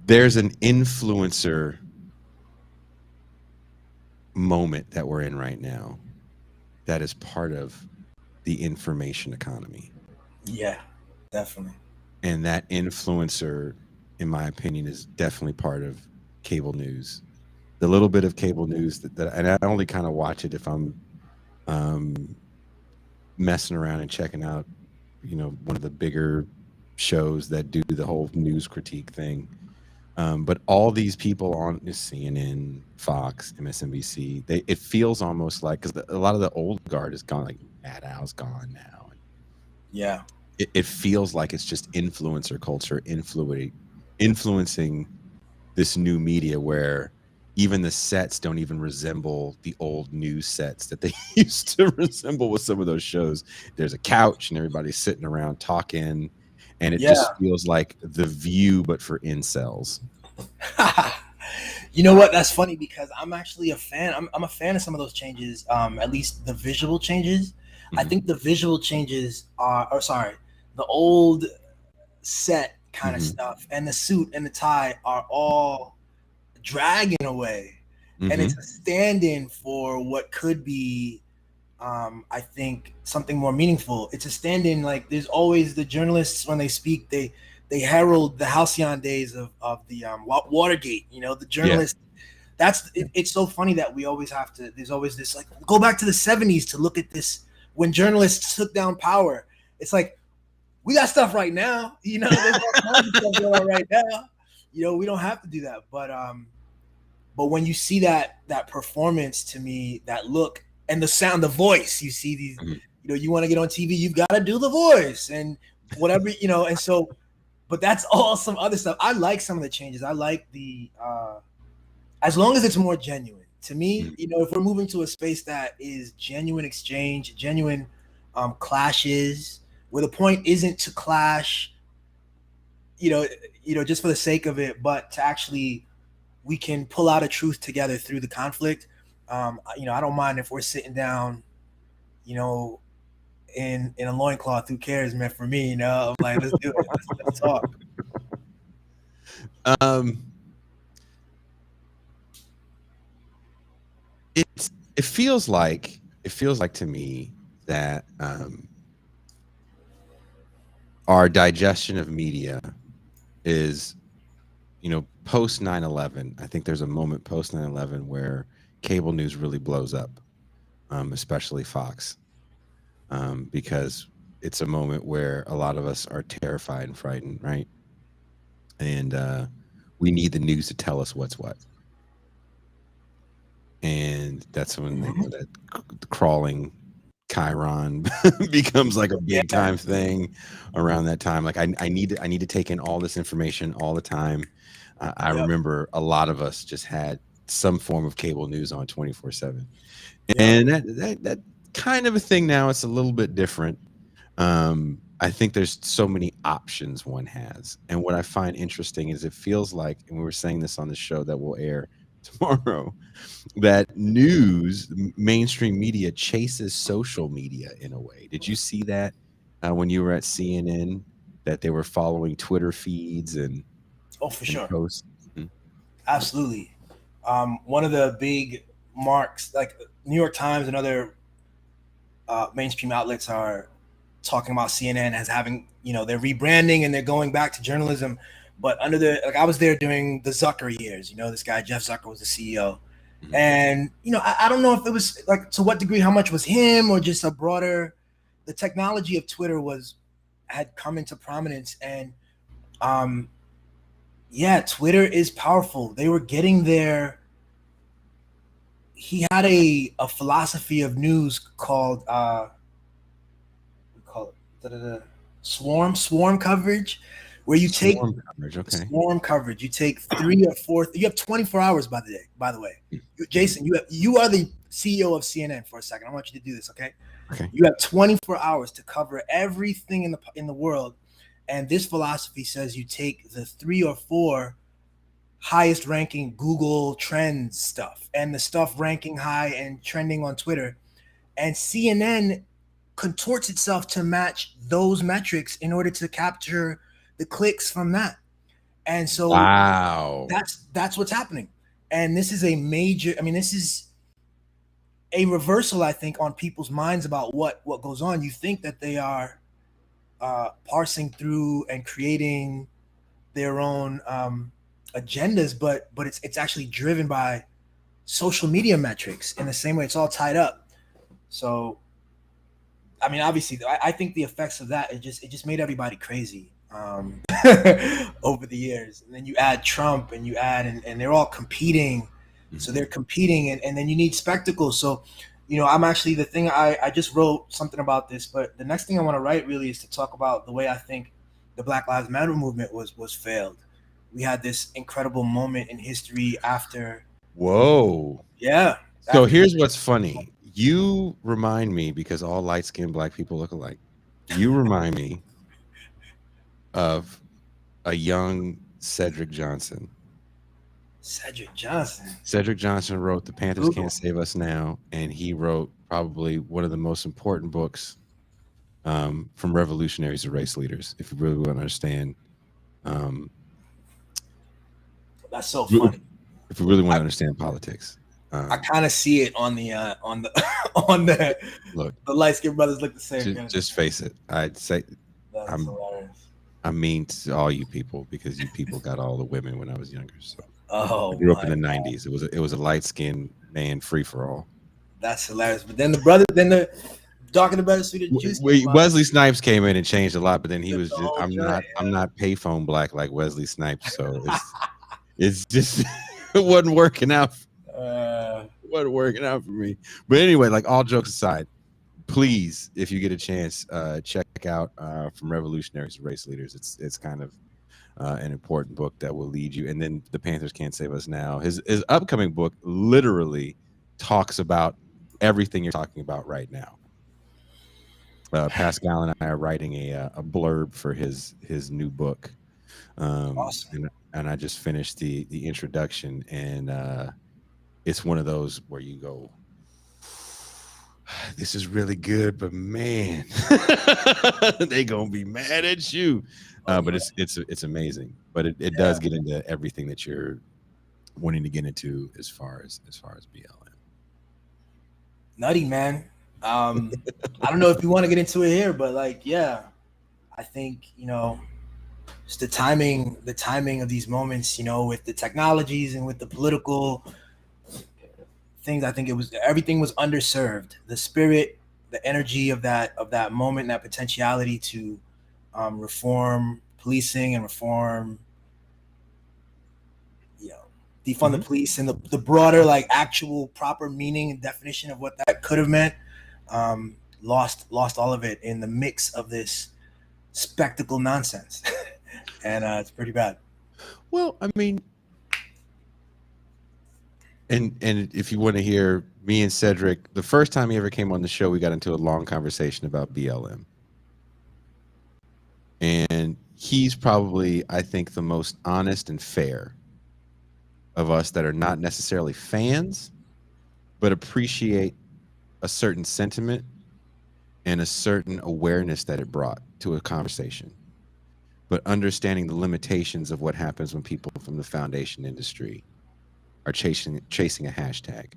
there's an influencer moment that we're in right now, that is part of the information economy. Yeah, definitely. And that influencer, in my opinion, is definitely part of cable news. The little bit of cable news that and I only kind of watch it if I'm messing around and checking out, one of the bigger shows that do the whole news critique thing. But all these people on CNN, Fox, MSNBC, it feels almost like, because a lot of the old guard is gone, like Matt Al's gone now. Yeah. It feels like it's just influencer culture influencing this new media, where even the sets don't even resemble the old news sets that they used to resemble with some of those shows. There's a couch and everybody's sitting around talking, and it Yeah. just feels like The View, but for incels. You know what? That's funny, because I'm actually a fan. I'm a fan of some of those changes. At least the visual changes. I think the visual changes the old set kind of stuff and the suit and the tie are all dragging away, and it's a stand-in for what could be, I think, something more meaningful. It's a stand-in. Like, there's always the journalists, when they speak, they herald the halcyon days of the Watergate. You know, the journalists. Yeah. It's so funny that we always have to. There's always this, like, go back to the 70s to look at this when journalists took down power. It's like, we got stuff right now. You know, there's all kinds of stuff going on right now. You know, we don't have to do that. But when you see that performance, to me, that look and the sound, the voice, you see these. You know, you want to get on TV, you've got to do the voice and whatever. You know, and so. But that's all some other stuff. I like some of the changes. I like the as long as it's more genuine. To me, you know, if we're moving to a space that is genuine exchange, genuine clashes, where the point isn't to clash, you know, just for the sake of it, but to actually, we can pull out a truth together through the conflict. You know, I don't mind if we're sitting down, you know, in a loincloth. Who cares, man? For me, you know, I'm like, let's do it. Let's talk. It feels like to me that our digestion of media is, you know, post 9/11. I think there's a moment post 9/11 where cable news really blows up, especially Fox, because it's a moment where a lot of us are terrified and frightened, right? And we need the news to tell us what's what. And that's when that crawling Chiron becomes like a big time thing around that time. Like I need to take in all this information all the time. I remember a lot of us just had some form of cable news on 24/7, and that kind of a thing now. It's a little bit different. I think there's so many options one has, and what I find interesting is it feels like, and we were saying this on the show that will air tomorrow, that news, mainstream media, chases social media in a way. Did you see that when you were at CNN, that they were following Twitter feeds and for sure, posts? Absolutely. One of the big marks, like New York Times and other mainstream outlets, are talking about CNN as having, you know, they're rebranding and they're going back to journalism. But under I was there during the Zucker years. You know, this guy Jeff Zucker was the CEO, and you know, I don't know if it was like, to what degree, how much was him or just a broader. The technology of Twitter had come into prominence, and Twitter is powerful. They were getting there. He had a philosophy of news called swarm coverage, where you take swarm coverage. You take 3 or 4. You have 24 hours by the way. Jason, you are the CEO of CNN for a second. I want you to do this, okay? Okay. You have 24 hours to cover everything in the world, and this philosophy says you take the 3 or 4 highest ranking Google Trends stuff and the stuff ranking high and trending on Twitter, and CNN contorts itself to match those metrics in order to capture the clicks from that. And so that's what's happening. And this is this is a reversal, I think, on people's minds about what goes on. You think that they are parsing through and creating their own agendas, but it's actually driven by social media metrics in the same way. It's all tied up. So I mean, obviously, I think the effects of that, it just made everybody crazy. over the years. And then you add Trump and you add, and they're all competing. So they're competing, and then you need spectacle. So, I'm actually, the thing I just wrote something about this, but the next thing I want to write really is to talk about the way I think the Black Lives Matter movement was failed. We had this incredible moment in history after. Whoa. Yeah. So here's what's funny. You remind me, because all light-skinned Black people look alike, you remind me of a young Cedric Johnson. Cedric Johnson. Cedric Johnson wrote The Panthers Can't Save Us Now, and he wrote probably one of the most important books from revolutionaries to race leaders, if you really want to understand. That's so funny. If you really want to understand politics. I kind of see it on the on the look. The light skinned brothers look the same. Just face it. I'd say I'm mean to all you people, because you people got all the women when I was younger. So I grew up in the '90s. It was a light skinned man free for all. That's hilarious. But then the dark and the better suited juice. Wesley Snipes came in and changed a lot, but then he was just I'm not payphone black like Wesley Snipes, so it's just it wasn't working out. It wasn't working out for me. But anyway, like, all jokes aside, please, if you get a chance, check out From Revolutionaries to Race Leaders. It's kind of an important book that will lead you. And then The Panthers Can't Save Us Now. His upcoming book literally talks about everything you're talking about right now. Pascal and I are writing a blurb for his new book. Awesome. And I just finished the introduction, and it's one of those where you go, this is really good, but man, they gonna be mad at you. But it's amazing. But it does get into everything that you're wanting to get into as far as BLM. Nutty, man. I don't know if you want to get into it here, but I think it's the timing of these moments, with the technologies and with the political things. I think everything was underserved. The spirit, the energy of that moment, that potentiality to reform policing and reform, defund the police, and the broader, actual proper meaning and definition of what that could have meant, lost all of it in the mix of this spectacle nonsense. And it's pretty bad. Well, I mean, and if you want to hear me and Cedric, the first time he ever came on the show, we got into a long conversation about BLM. And he's probably, I think, the most honest and fair of us that are not necessarily fans, but appreciate a certain sentiment and a certain awareness that it brought to a conversation. But understanding the limitations of what happens when people from the foundation industry are chasing a hashtag.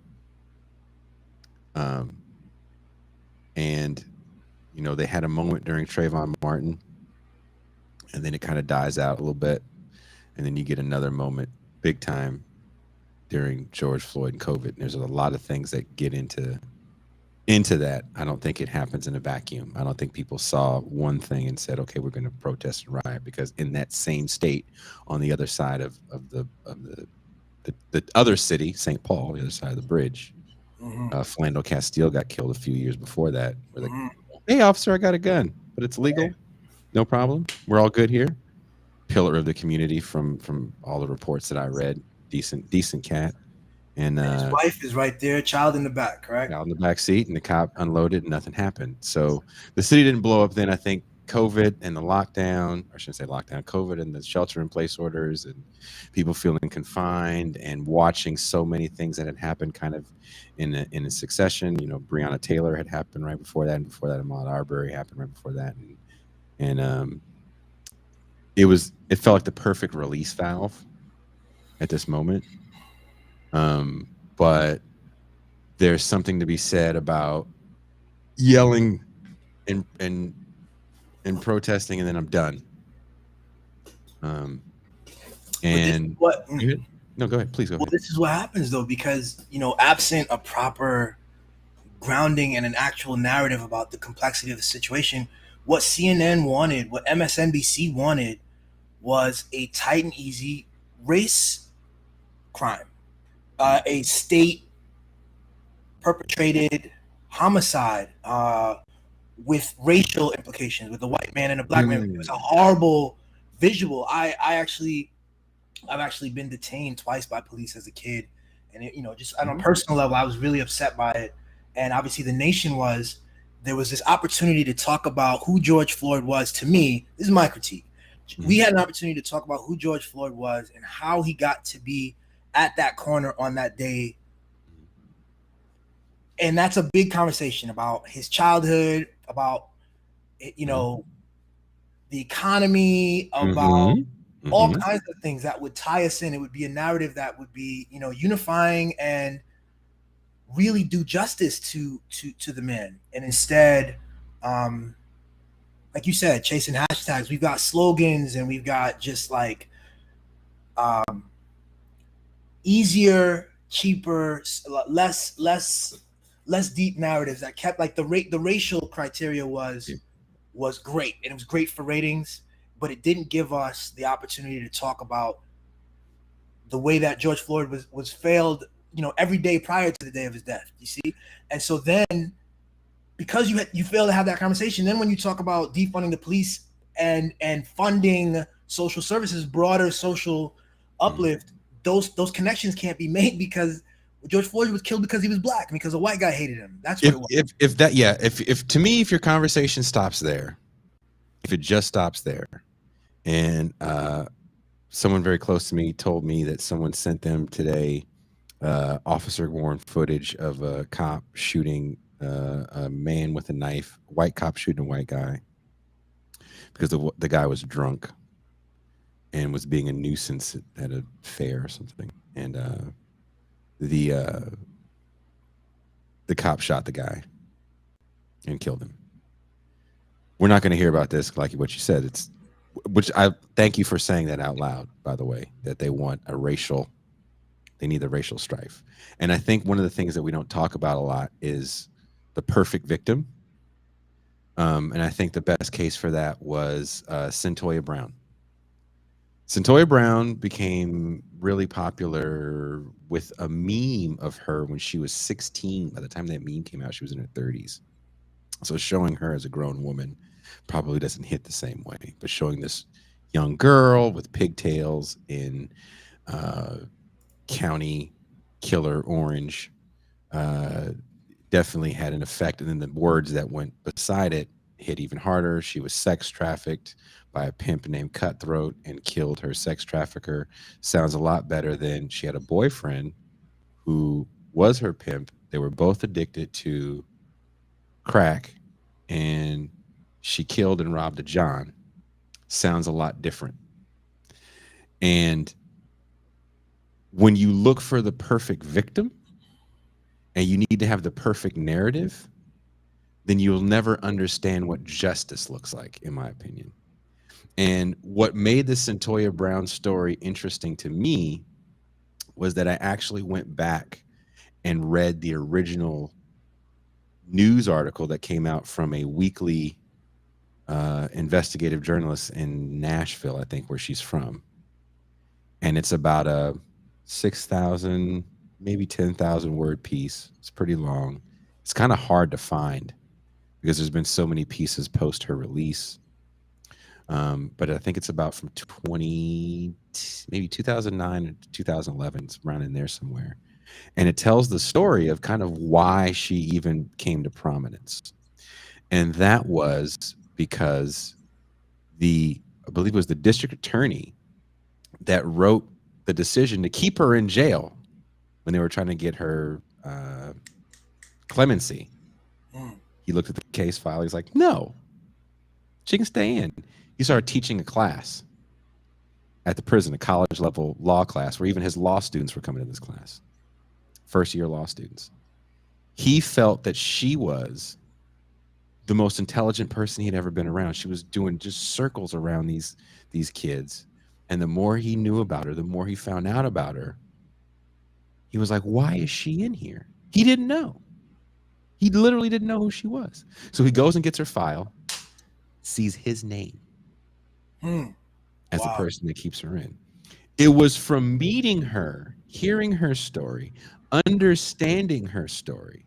And they had a moment during Trayvon Martin, and then it kind of dies out a little bit, and then you get another moment big time during George Floyd and COVID. And there's a lot of things that get into that. I don't think it happens in a vacuum. I don't think people saw one thing and said, okay, we're going to protest and riot, because in that same state, on the other side of the other city, St. Paul, the other side of the bridge, Philando Castile got killed a few years before that. We're like, hey, officer, I got a gun, but it's legal. No problem. We're all good here. Pillar of the community from all the reports that I read. Decent cat. And his wife is right there, child in the back, correct? Out in the back seat, and the cop unloaded, and nothing happened. So the city didn't blow up then. I think COVID and the lockdown, or I shouldn't say lockdown, COVID and the shelter-in-place orders, and people feeling confined and watching so many things that had happened kind of in a succession. Breonna Taylor had happened right before that, and before that, Ahmaud Arbery happened right before that, and it felt like the perfect release valve at this moment. But there's something to be said about yelling and protesting, and then I'm done. And what? No, go ahead. Please go ahead. This is what happens though, because absent a proper grounding and an actual narrative about the complexity of the situation, what CNN wanted, what MSNBC wanted, was a tight and easy race crime, a state perpetrated homicide with racial implications, with a white man and a black man. It was a horrible visual. I've actually been detained twice by police as a kid, and it, just on a personal level, I was really upset by it. And obviously, the nation was. There was this opportunity to talk about who George Floyd was. To me, this is my critique. We had an opportunity to talk about who George Floyd was and how he got to be at that corner on that day. And that's a big conversation about his childhood, about the economy, about all kinds of things that would tie us in. It would be a narrative that would be, unifying and really do justice to the man. And instead, like you said, chasing hashtags. We've got slogans and we've got just like easier, cheaper, less deep narratives that kept like the racial criteria was great, and it was great for ratings, but it didn't give us the opportunity to talk about the way that George Floyd was failed, every day prior to the day of his death. You see, and so then because you fail to have that conversation, then when you talk about defunding the police and funding social services, broader social uplift, those connections can't be made because George Floyd was killed because he was black and because a white guy hated him. That's what it was. If to me, if your conversation stops there, if it just stops there, and someone very close to me told me that someone sent them today officer worn footage of a cop shooting a man with a knife, white cop shooting a white guy because the guy was drunk and was being a nuisance at a fair or something, and the cop shot the guy and killed him. We're not going to hear about this, like what you said. Which I thank you for saying that out loud, by the way, that they need the racial strife. And I think one of the things that we don't talk about a lot is the perfect victim. And I think the best case for that was Centoya Brown. Centoya Brown became really popular with a meme of her when she was 16. By the time that meme came out, she was in her 30s. So showing her as a grown woman probably doesn't hit the same way, but showing this young girl with pigtails in County Killer Orange definitely had an effect. And then the words that went beside it hit even harder. She was sex trafficked by a pimp named Cutthroat and killed her sex trafficker. Sounds a lot better than she had a boyfriend who was her pimp. They were both addicted to crack and she killed and robbed a John. Sounds a lot different. And when you look for the perfect victim and you need to have the perfect narrative, then you'll never understand what justice looks like, in my opinion. And what made the Centoya Brown story interesting to me was that I actually went back and read the original news article that came out from a weekly investigative journalist in Nashville, I think, where she's from. And it's about a 6,000, maybe 10,000 word piece. It's pretty long. It's kind of hard to find because there's been so many pieces post her release. But I think it's about from maybe 2009 or 2011. It's around in there somewhere. And it tells the story of kind of why she even came to prominence. And that was because I believe it was the district attorney that wrote the decision to keep her in jail when they were trying to get her clemency. He looked at the case file. He's like, no, she can stay in. He started teaching a class at the prison, a college level law class, where even his law students were coming to this class, first year law students. He felt that she was the most intelligent person he'd ever been around. She was doing just circles around these kids. And the more he knew about her, the more he found out about her, he was like, why is she in here? He didn't know. He literally didn't know who she was. So he goes and gets her file, sees his name. as the Wow. person that keeps her in. It was from meeting her, hearing her story, understanding her story.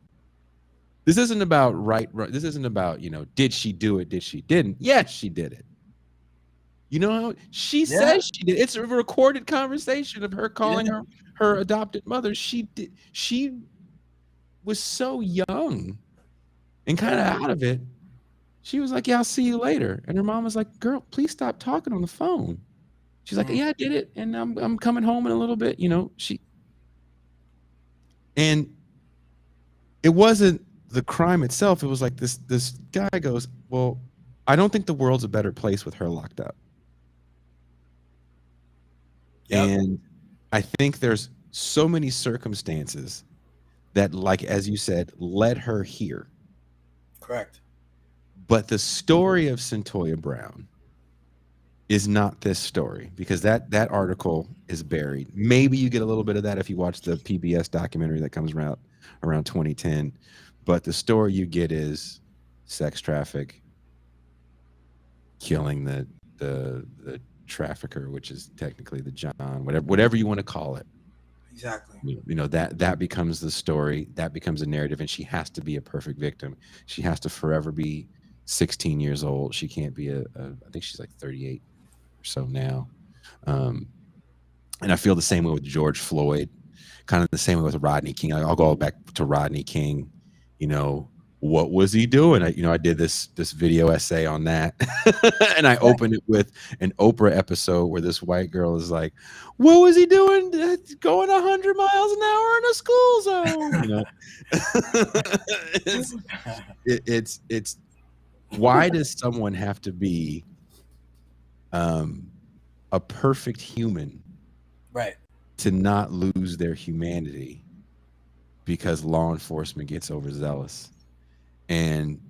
This isn't about right. This isn't about, did she do it? Did she didn't? Yes, she did it. You know how she Yeah. says she did. It's a recorded conversation of her calling Yeah. her adopted mother. She did. She was so young and kind of out of it. She was like, "Yeah, I'll see you later." And her mom was like, "Girl, please stop talking on the phone." She's like, "Yeah, I did it, and I'm coming home in a little bit." And it wasn't the crime itself. It was like this guy goes, "Well, I don't think the world's a better place with her locked up." Yep. And I think there's so many circumstances that, like, as you said, led her here. Correct. But the story of Centoya Brown is not this story, because that article is buried. Maybe you get a little bit of that if you watch the PBS documentary that comes around 2010. But the story you get is sex traffic, killing the trafficker, which is technically the John, whatever you want to call it. Exactly. That becomes the story, that becomes a narrative, and she has to be a perfect victim. She has to forever be 16 years old. She can't be I think she's like 38 or so now. And I feel the same way with George Floyd, kind of the same way with Rodney King. I'll go back to Rodney King. What was he doing? I did this video essay on that. And I opened it with an Oprah episode where this white girl is like, "What was he doing? Going 100 miles an hour in a school zone?" It's why does someone have to be a perfect human, Right. to not lose their humanity because law enforcement gets overzealous? And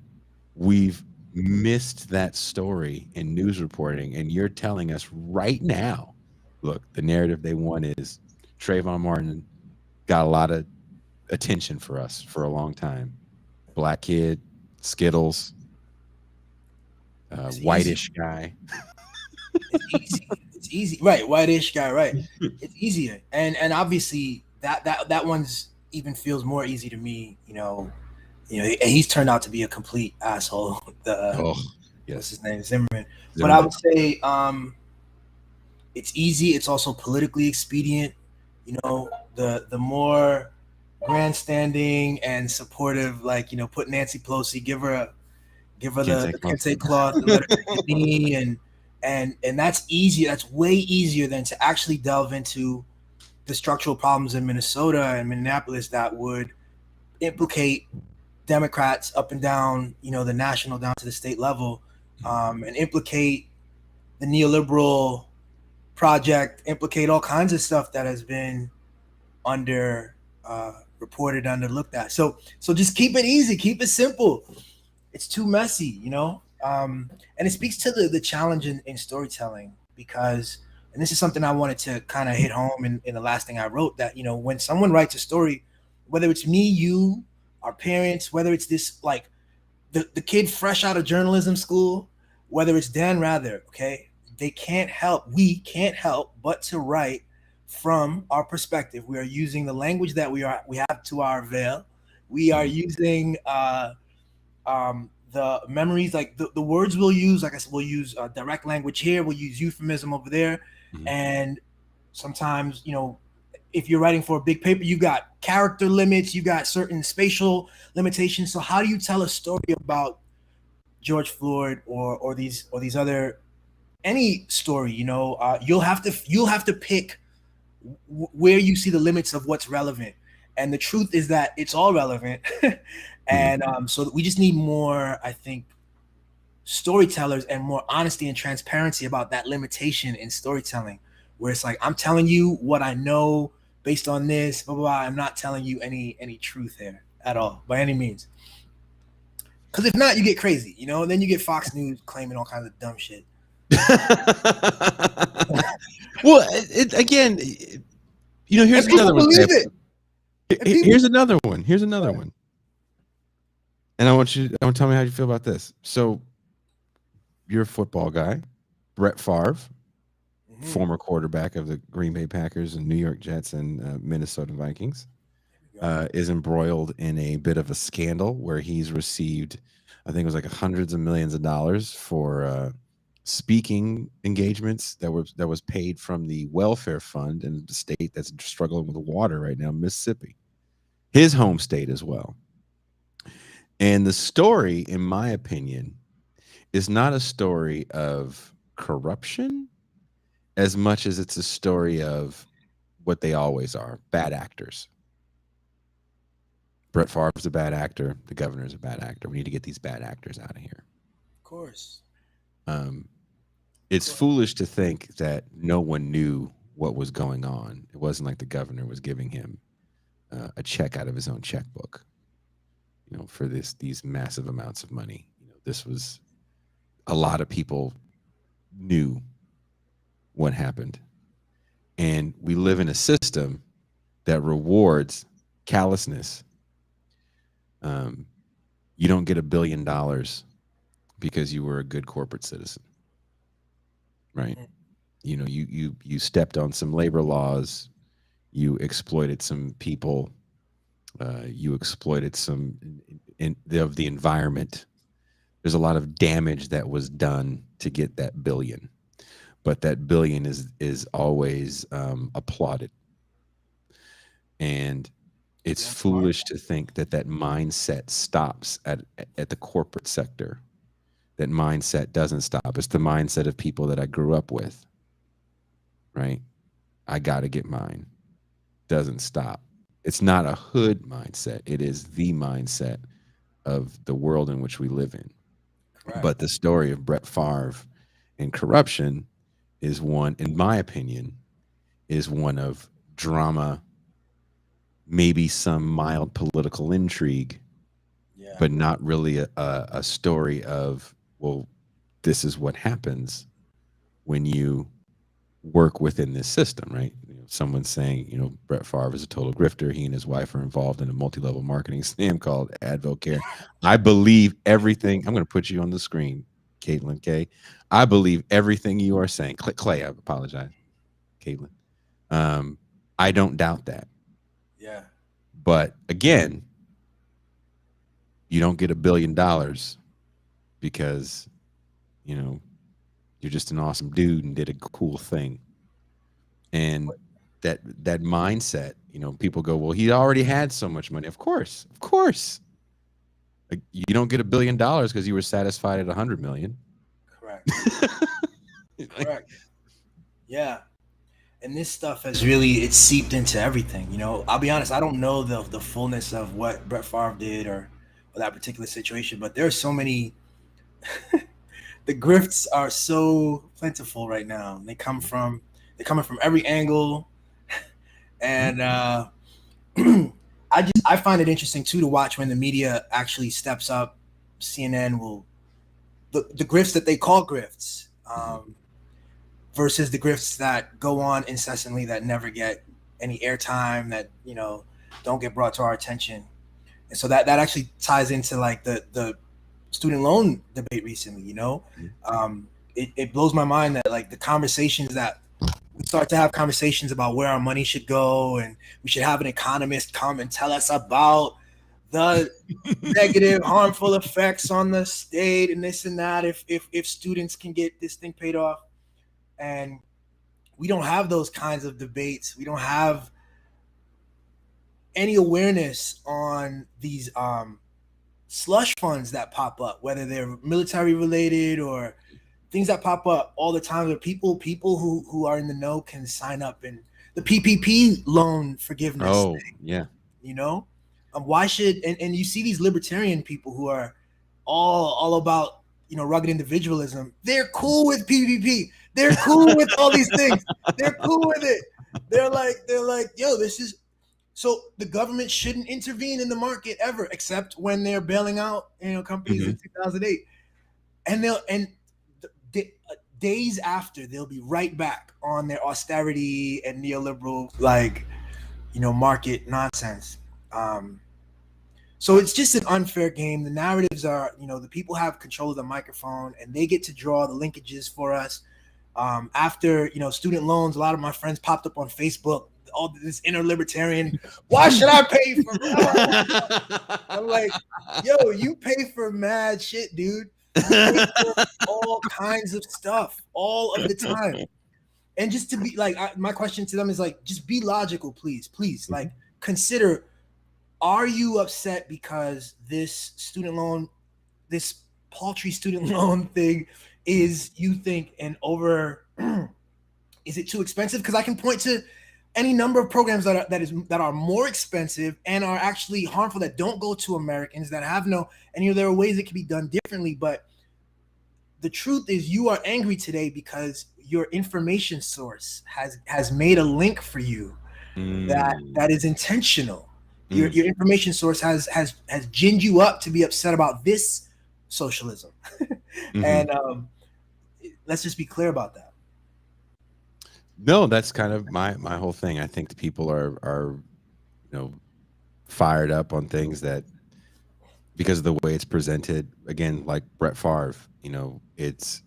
we've missed that story in news reporting, and you're telling us right now, look, the narrative they want is Trayvon Martin got a lot of attention for us for a long time. Black kid, Skittles, whitish guy. It's easy. It's easy. Right. Whitish guy. Right. It's easier. And obviously that one's even feels more easy to me. And he's turned out to be a complete asshole. What's his name? Zimmerman. But I would say it's easy. It's also politically expedient. The more grandstanding and supportive, like, put Nancy Pelosi, give her the kente cloth, and let her take a knee, and that's easier. That's way easier than to actually delve into the structural problems in Minnesota and Minneapolis that would implicate Democrats up and down, the national down to the state level, and implicate the neoliberal project, implicate all kinds of stuff that has been reported, looked at. So just keep it easy, keep it simple. It's too messy, and it speaks to the challenge in storytelling, because, and this is something I wanted to kind of hit home in the last thing I wrote, that, when someone writes a story, whether it's me, you, our parents, whether it's this, like, the kid fresh out of journalism school, whether it's Dan Rather, okay, we can't help but to write from our perspective. We are using the language that we have to our avail. We are using the memories, like the words we'll use. Like I said, we'll use direct language here, we'll use euphemism over there. And sometimes, if you're writing for a big paper, you got character limits, you got certain spatial limitations. So how do you tell a story about George Floyd or these other, any story? You'll have to pick where you see the limits of what's relevant. And the truth is that it's all relevant. And so we just need more, I think, storytellers and more honesty and transparency about that limitation in storytelling, where it's like, I'm telling you what I know based on this, blah, blah, blah. I'm not telling you any truth here at all, by any means. Because if not, you get crazy, and then you get Fox News claiming all kinds of dumb shit. Well, again, here's another one. Here's another one. And I want you to tell me how you feel about this. So you're a football guy, Brett Favre, former quarterback of the Green Bay Packers and New York Jets and Minnesota Vikings, is embroiled in a bit of a scandal where he's received, I think it was like hundreds of millions of dollars for speaking engagements that was paid from the welfare fund in the state that's struggling with water right now, Mississippi, his home state as well. And the story, in my opinion, is not a story of corruption as much as it's a story of what they always are, bad actors. Brett Favre's a bad actor. The governor's a bad actor. We need to get these bad actors out of here. Of course. It's foolish to think that no one knew what was going on. It wasn't like the governor was giving him a check out of his own checkbook, for these massive amounts of money. This was, a lot of people knew what happened. And we live in a system that rewards callousness. You don't get $1 billion because you were a good corporate citizen, right? You stepped on some labor laws, you exploited some people, you exploited some of the environment. There's a lot of damage that was done to get that billion, but that billion is always applauded. And it's foolish to think that mindset stops at the corporate sector. That mindset doesn't stop. It's the mindset of people that I grew up with, right? I got to get mine. Doesn't stop. It's not a hood mindset. It is the mindset of the world in which we live in. Correct. But the story of Brett Favre and corruption is one, in my opinion, is one of drama, maybe some mild political intrigue, but not really a story of, well, this is what happens when you work within this system, right? Someone's saying, Brett Favre is a total grifter. He and his wife are involved in a multi-level marketing scam called AdvoCare. I believe everything. I'm going to put you on the screen, Caitlin K. I believe everything you are saying. Clay, I apologize, Caitlin. I don't doubt that. Yeah. But again, you don't get $1 billion because, you're just an awesome dude and did a cool thing. And that mindset, people go, well, he already had so much money. Of course. Like, you don't get $1 billion because you were satisfied at 100 million. Correct. Correct. Yeah. And this stuff has it's seeped into everything. I'll be honest, I don't know the fullness of what Brett Favre did or that particular situation, but there are so many. The grifts are so plentiful right now. They're coming from every angle, and I find it interesting too to watch when the media actually steps up. CNN will the grifts that they call grifts. Versus the grifts that go on incessantly that never get any airtime, that don't get brought to our attention. And so that actually ties into like the student loan debate recently. It blows my mind that like the conversations that we start to have conversations about where our money should go, and we should have an economist come and tell us about the negative harmful effects on the state and this and that if students can get this thing paid off. And we don't have those kinds of debates. We don't have any awareness on these slush funds that pop up, whether they're military related or things that pop up all the time. There are people who are in the know can sign up, and the PPP loan forgiveness thing, yeah. Why should and you see these libertarian people who are all about rugged individualism. They're cool with PPP. They're cool with all these things. They're cool with it. They're like, yo, this is so the government shouldn't intervene in the market ever, except when they're bailing out, companies in 2008. And days after, they'll be right back on their austerity and neoliberal, market nonsense. So it's just an unfair game. The narratives are, the people have control of the microphone and they get to draw the linkages for us. After student loans, a lot of my friends popped up on Facebook. All this inner libertarian. Why should I pay for? I'm like, yo, you pay for mad shit, dude. You pay for all kinds of stuff all of the time. And just to be like, my question to them is like, just be logical, please. Like, consider, are you upset because this student loan, this paltry student loan thing is, you think, an over, is it too expensive? Because I can point to any number of programs that are more expensive and are actually harmful, that don't go to Americans, that have no, and there are ways it can be done differently. But the truth is, you are angry today because your information source has made a link for you that is intentional. Your information source has ginned you up to be upset about this socialism. And let's just be clear about that. No, that's kind of my whole thing. I think the people are fired up on things that, because of the way it's presented, again, like Brett Favre, it's,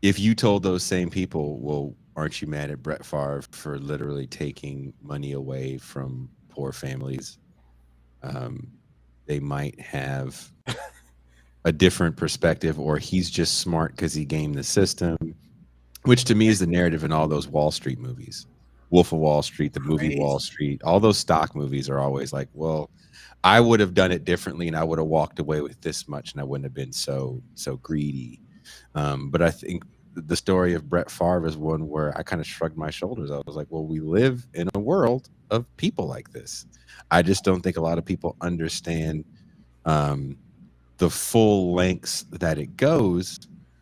if you told those same people, well, aren't you mad at Brett Favre for literally taking money away from poor families? They might have a different perspective, or he's just smart because he gamed the system, which to me is the narrative in all those Wall Street movies. Wolf of Wall Street, the movie Wall Street, all those stock movies are always like, well, I would have done it differently and I would have walked away with this much and I wouldn't have been so greedy. But I think the story of Brett Favre is one where I kind of shrugged my shoulders. I was like, well, we live in a world of people like this. I just don't think a lot of people understand the full lengths that it goes,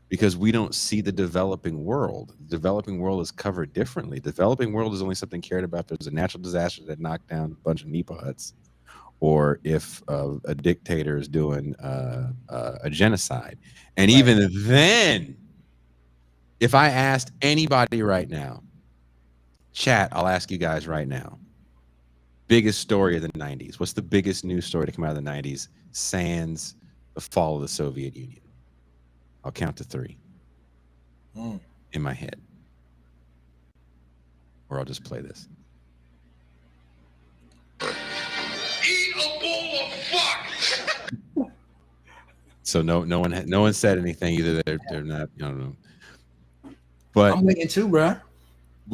because we don't see the developing world. The developing world is covered differently. The developing world is only something cared about. There's a natural disaster that knocked down a bunch of Nipa huts, or if a dictator is doing a genocide. And even then, if I asked anybody right now, chat, I'll ask you guys right now, biggest story of the 90s. What's the biggest news story to come out of the 90s sans the fall of the Soviet Union? I'll count to 3 in my head. Or I'll just play this. Eat a bowl of fuck. So no one said anything either. They're not, I don't know. But I'm thinking too, bro.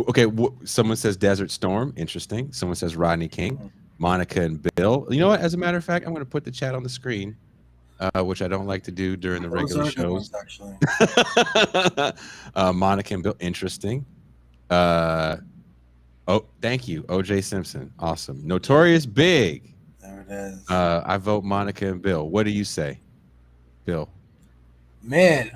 Okay, someone says Desert Storm. Interesting. Someone says Rodney King, Monica and Bill. You know what? As a matter of fact, I'm going to put the chat on the screen, which I don't like to do during the regular shows. Actually. Monica and Bill. Interesting. Oh, thank you, OJ Simpson. Awesome. Notorious Big. There it is. I vote Monica and Bill. What do you say, Bill? Man,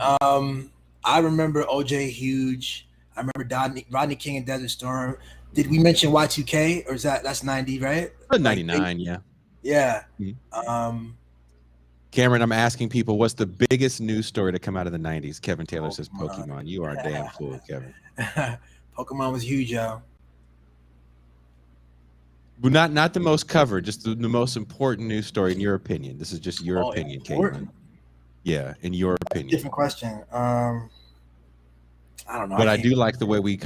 I remember OJ huge. I remember Rodney King and Desert Storm. Did we mention Y2K, or is that's 90, right? 99, yeah. Yeah. Cameron, I'm asking people, what's the biggest news story to come out of the 90s? Kevin Taylor says Pokemon. You are a damn fool, Kevin. Pokemon was huge, yo. But not the most covered, just the most important news story in your opinion. This is just your opinion, Caitlin. Yeah, in your opinion. Different question. I don't know. But I do like the way we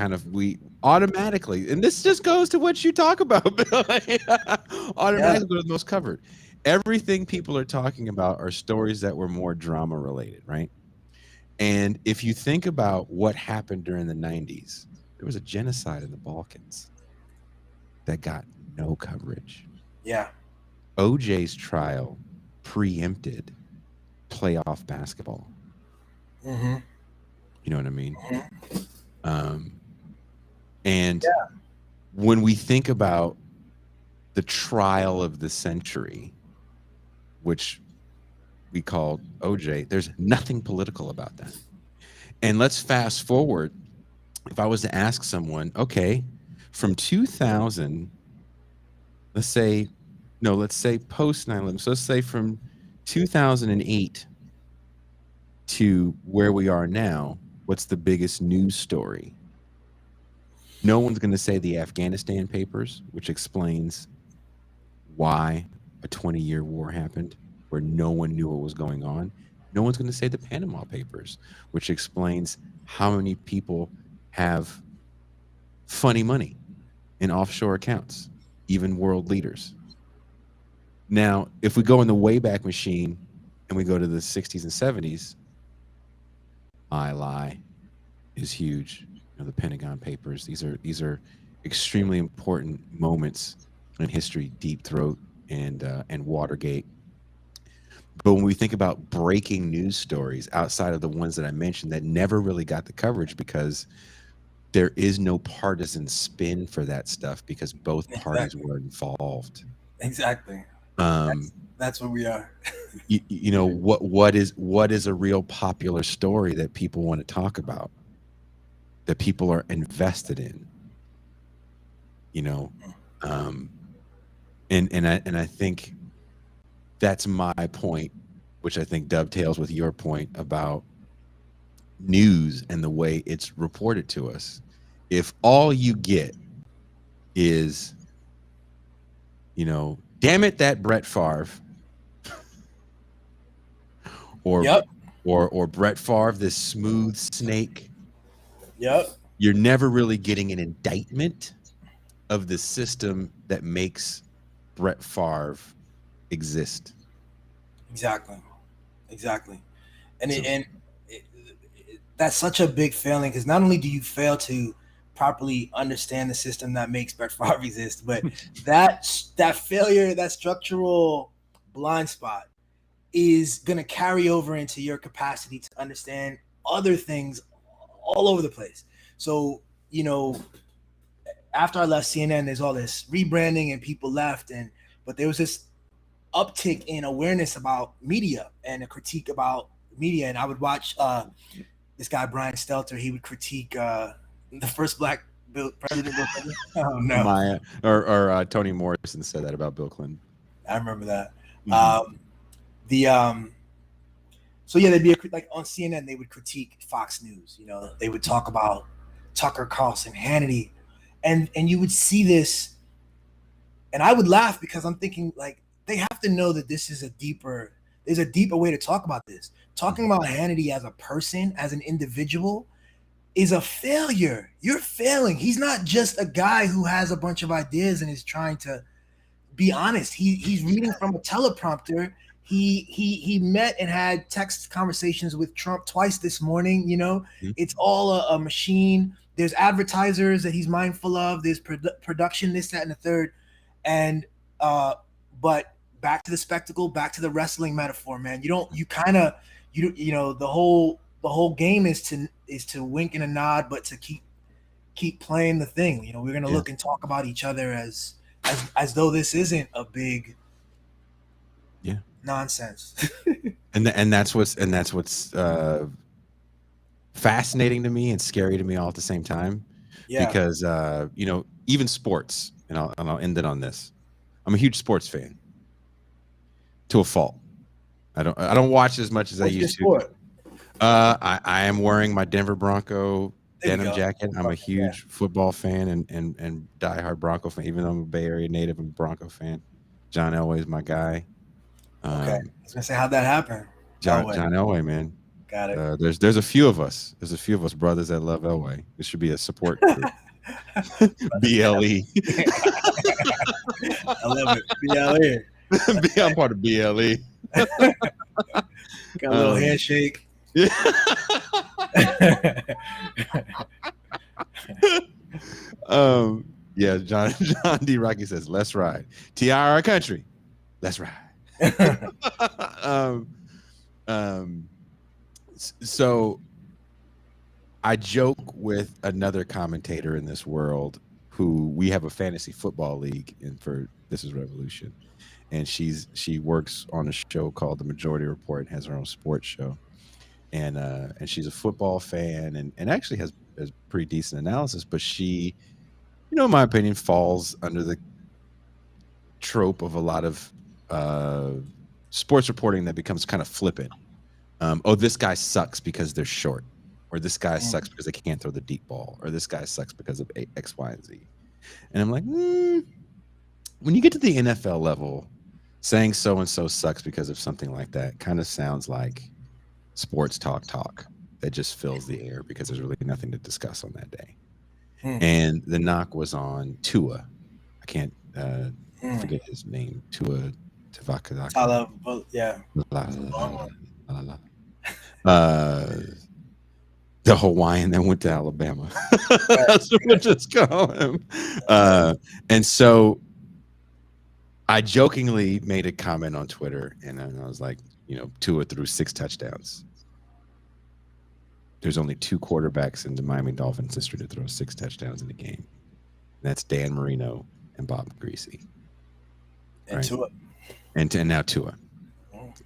automatically, and this just goes to what you talk about, Bill. Automatically go to the most covered. Everything people are talking about are stories that were more drama related, right? And if you think about what happened during the 90s, there was a genocide in the Balkans that got no coverage. Yeah. OJ's trial preempted playoff basketball. Mm-hmm. You know what I mean? Mm-hmm. And when we think about the trial of the century, which we called OJ, there's nothing political about that. And let's fast forward. If I was to ask someone, okay, from 2000, let's say post 9/11. So let's say from 2008 to where we are now, what's the biggest news story? No one's going to say the Afghanistan papers, which explains why a 20-year war happened where no one knew what was going on. No one's going to say the Panama Papers, which explains how many people have funny money in offshore accounts, even world leaders. Now, if we go in the Wayback Machine and we go to the 60s and 70s, I Lie is huge. The Pentagon Papers. These are extremely important moments in history. Deep Throat and Watergate. But when we think about breaking news stories outside of the ones that I mentioned that never really got the coverage because there is no partisan spin for that stuff because both parties were involved. Exactly. Um, That's what we are. you know what is a real popular story that people want to talk about, that people are invested in. And I think that's my point, which I think dovetails with your point about news and the way it's reported to us. If all you get is, damn it, that Brett Favre, or Yep. or Brett Favre, this smooth snake. Yep. You're never really getting an indictment of the system that makes Brett Favre exist. Exactly. And that's such a big failing, because not only do you fail to properly understand the system that makes Brett Favre exist, but that failure, that structural blind spot, is going to carry over into your capacity to understand other things all over the place. So, after I left CNN, there's all this rebranding and people left, but there was this uptick in awareness about media and a critique about media. And I would watch this guy Brian Stelter. He would critique the first black president, Bill Clinton. Oh no, Maya or Toni Morrison said that about Bill Clinton. I remember that. Mm-hmm. So yeah, they'd be like on CNN. They would critique Fox News. They would talk about Tucker Carlson, Hannity, and you would see this, and I would laugh because I'm thinking, like, they have to know that there's a deeper way to talk about this. Talking about Hannity as a person, as an individual, is a failure. You're failing. He's not just a guy who has a bunch of ideas and is trying to be honest. He's reading from a teleprompter. He met and had text conversations with Trump twice this morning. It's all a machine. There's advertisers that he's mindful of. There's production, this, that, and the third. And but back to the spectacle, back to the wrestling metaphor, man. The whole game is to wink and a nod, but to keep playing the thing. We're gonna look and talk about each other as though this isn't a big nonsense. and that's what's fascinating to me and scary to me all at the same time. Yeah. Because even sports, and I'll end it on this. I'm a huge sports fan to a fault. I don't watch as much as I used to. I am wearing my Denver Bronco denim jacket. I'm a huge football fan and diehard Bronco fan. Even though I'm a Bay Area native, I'm a Bronco fan. John Elway's my guy. Okay, I was gonna say, how'd that happen? John Elway, man. Got it. There's a few of us. There's a few of us brothers that love Elway. This should be a support group. BLE. I love it. BLE. I'm part of BLE. Got a little handshake. Yeah, John D. Rocky says, "Let's ride. TIR our country. Let's ride." So I joke with another commentator in this world who we have a fantasy football league for This Is Revolution. And she works on a show called The Majority Report and has her own sports show. And she's a football fan and actually has pretty decent analysis, but she, in my opinion, falls under the trope of a lot of sports reporting that becomes kind of flippant. This guy sucks because they're short, or this guy sucks because they can't throw the deep ball, or this guy sucks because of X, Y, and Z. And I'm like, when you get to the NFL level, saying so-and-so sucks because of something like that kind of sounds like sports talk that just fills the air because there's really nothing to discuss on that day. Hmm. And the knock was on Tua. I can't forget his name. Tua Tavakazaki. Tyler, yeah. The Hawaiian that went to Alabama. That's what we'll just call him. And so I jokingly made a comment on Twitter, and I was like, Tua threw 6 touchdowns. There's only 2 quarterbacks in the Miami Dolphins history to throw 6 touchdowns in a game. That's Dan Marino and Bob Greasy. And right? Tua. And now Tua.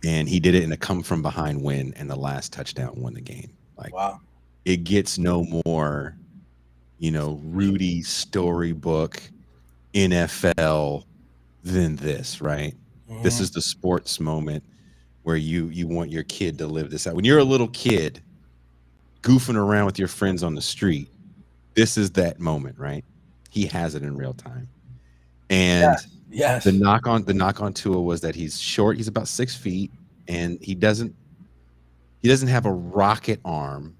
And he did it in a come from behind win, and the last touchdown won the game. Like, wow. It gets no more, Rudy storybook NFL than this, right? This is the sports moment where you want your kid to live this out. When you're a little kid goofing around with your friends on the street, this is that moment, right? He has it in real time. And yes. the knock on Tua was that he's short. He's about 6 feet, and he doesn't have a rocket arm.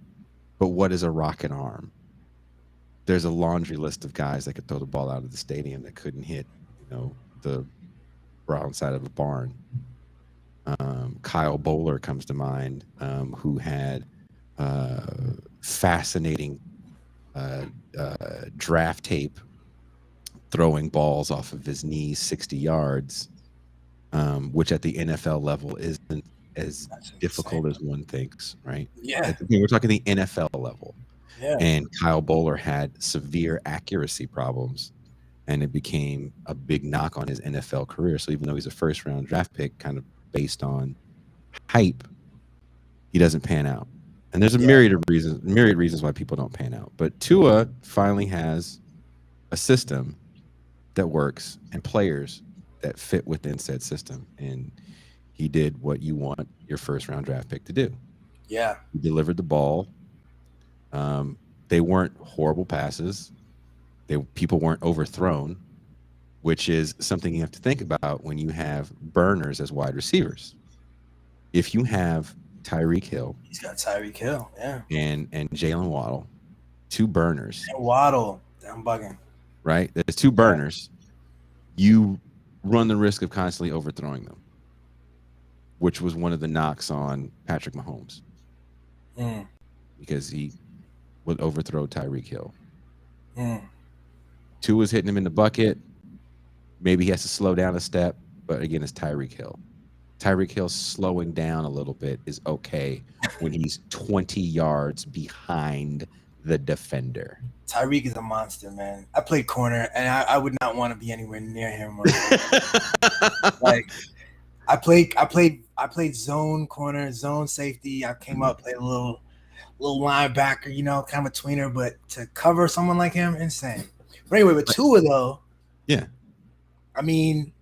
But what is a rocket arm? There's a laundry list of guys that could throw the ball out of the stadium that couldn't hit, the brown side of a barn. Kyle Bowler comes to mind, who had fascinating draft tape throwing balls off of his knees 60 yards, which at the NFL level isn't as difficult as one thinks, right? Yeah. We're talking the NFL level. Yeah. And Kyle Bowler had severe accuracy problems, and it became a big knock on his NFL career. So even though he's a first-round draft pick, kind of based on hype, he doesn't pan out. And there's a myriad reasons why people don't pan out. But Tua finally has a system that works and players that fit within said system. And he did what you want your first-round draft pick to do. Yeah. He delivered the ball. They weren't horrible passes. People weren't overthrown, which is something you have to think about when you have burners as wide receivers. If you have Tyreek Hill, he's got Tyreek Hill, yeah, and Jalen Waddle, 2 burners. And Waddle, I'm bugging. Right, there's 2 burners. You run the risk of constantly overthrowing them, which was one of the knocks on Patrick Mahomes, because he would overthrow Tyreek Hill. 2 was hitting him in the bucket. Maybe he has to slow down a step, but again, it's Tyreek Hill. Tyreek Hill slowing down a little bit is okay when he's 20 yards behind the defender. Tyreek is a monster, man. I played corner, and I would not want to be anywhere near him. Like, I played zone corner, zone safety. I came up, played a little linebacker, kind of a tweener, but to cover someone like him, insane. But anyway, with Tua though, yeah, I mean,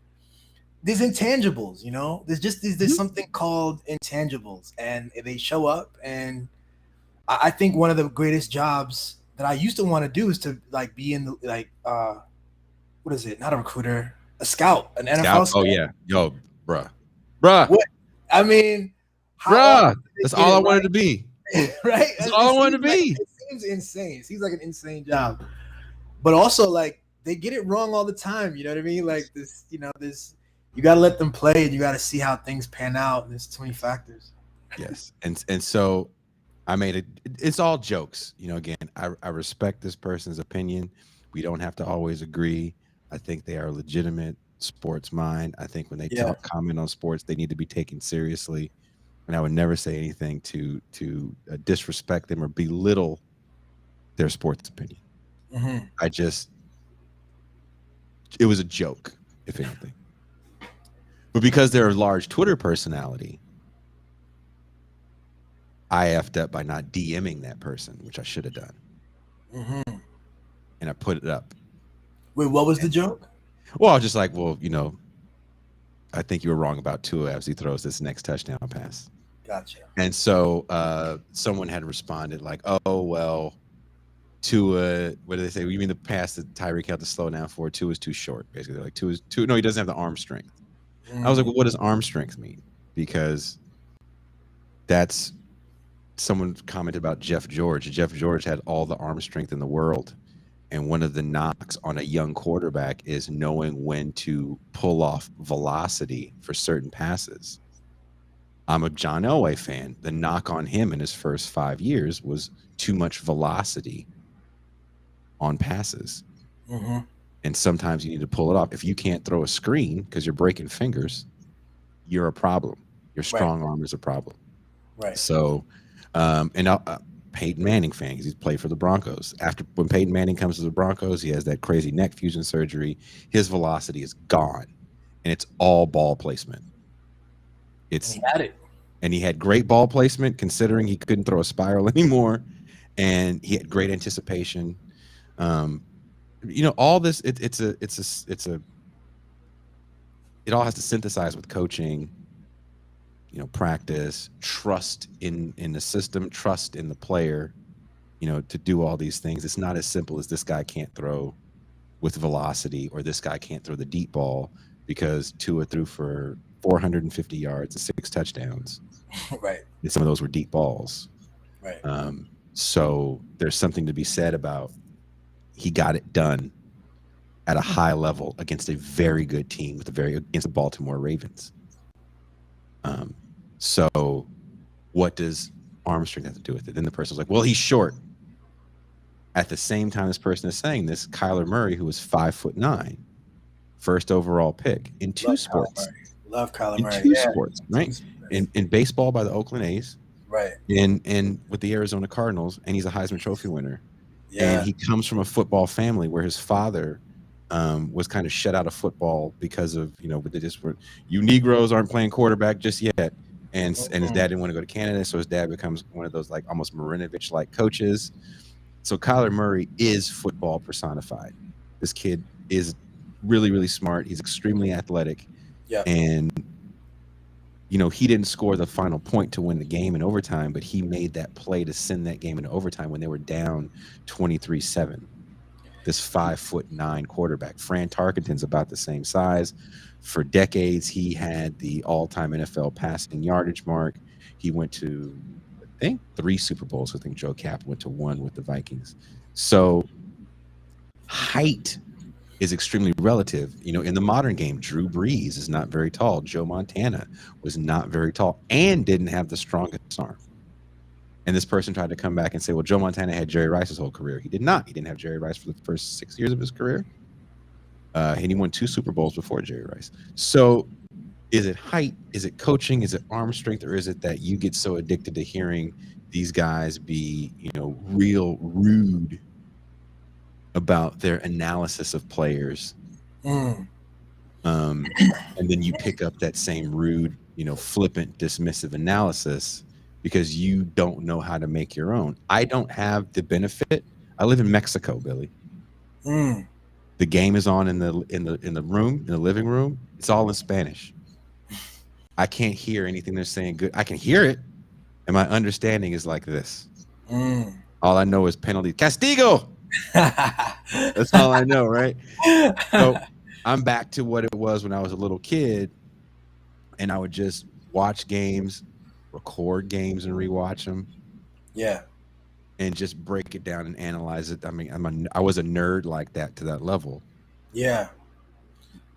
there's intangibles, there's something called intangibles, and they show up. And I think one of the greatest jobs that I used to want to do is to be in the what is it? Not a recruiter, a scout, an NFL scout. Oh yeah, yo, bruh. What? I mean, that's all I wanted to be. Right? That's all I wanted to be. It seems insane. It seems like an insane job, but also they get it wrong all the time. You know what I mean? Like this, you got to let them play, and you got to see how things pan out. And there's too many factors. Yes, and so I made it. It's all jokes, Again, I respect this person's opinion. We don't have to always agree. I think they are legitimate sports mind. I think when they comment on sports, they need to be taken seriously. And I would never say anything to disrespect them or belittle their sports opinion. It was a joke, if anything. But because they're a large Twitter personality, I effed up by not DMing that person, which I should have done. And I put it up. Wait, what was the joke? Well, I was just like, I think you were wrong about Tua as he throws this next touchdown pass. Gotcha. And so someone had responded like, oh, well, Tua, what do they say? You mean the pass that Tyreek had to slow down for? Tua is too short, basically. They're like, Tua, no, he doesn't have the arm strength. I was like, well, what does arm strength mean? Because that's someone commented about Jeff George. Jeff George had all the arm strength in the world. And one of the knocks on a young quarterback is knowing when to pull off velocity for certain passes. I'm a John Elway fan. The knock on him in his first 5 years was too much velocity on passes. Mm-hmm. And sometimes you need to pull it off. If you can't throw a screen because you're breaking fingers, you're a problem. Your strong arm is a problem. Right. So, Peyton Manning fan, because he's played for the Broncos. When Peyton Manning comes to the Broncos, he has that crazy neck fusion surgery. His velocity is gone, and it's all ball placement. And he had it. And he had great ball placement, considering he couldn't throw a spiral anymore, and he had great anticipation. All this it all has to synthesize with coaching. Practice, trust in the system, trust in the player, to do all these things. It's not as simple as this guy can't throw with velocity or this guy can't throw the deep ball because Tua threw for 450 yards and 6 touchdowns. Right. And some of those were deep balls. Right. So there's something to be said about he got it done at a high level against a very good team against the Baltimore Ravens. So what does arm strength have to do with it? Then the person's like, well, he's short. At the same time this person is saying this, Kyler Murray, who was 5'9", first overall pick in two sports. Love Kyler Murray. In two sports, right? In baseball by the Oakland A's. Right. And with the Arizona Cardinals, and he's a Heisman Trophy winner. Yeah. And he comes from a football family where his father was kind of shut out of football because of, but they just were, you Negroes aren't playing quarterback just yet. And his dad didn't want to go to Canada, so his dad becomes one of those like almost Marinovich-like coaches. So Kyler Murray is football personified. This kid is really, really smart. He's extremely athletic. Yeah. And, he didn't score the final point to win the game in overtime, but he made that play to send that game into overtime when they were down 23-7. This 5'9" quarterback. Fran Tarkenton's about the same size. For decades, he had the all-time NFL passing yardage mark. He went to, I think, 3 Super Bowls. I think Joe Cap went to 1 with the Vikings. So height is extremely relative. In the modern game, Drew Brees is not very tall. Joe Montana was not very tall and didn't have the strongest arm. And this person tried to come back and say, well, Joe Montana had Jerry Rice his whole career. He did not. He didn't have Jerry Rice for the first 6 years of his career. And he won 2 Super Bowls before Jerry Rice. So is it height? Is it coaching? Is it arm strength? Or is it that you get so addicted to hearing these guys be, real rude about their analysis of players? And then you pick up that same rude, flippant, dismissive analysis because you don't know how to make your own. I don't have the benefit. I live in Mexico, Billy. The game is on in the room, in the living room. It's all in Spanish. I can't hear anything they're saying good. I can hear it, and my understanding is like this. All I know is penalty. Castigo! That's all I know, right? So I'm back to what it was when I was a little kid, and I would just watch games, record games, and rewatch them. Yeah. And just break it down and analyze it. I mean, I was a nerd like that to that level. Yeah.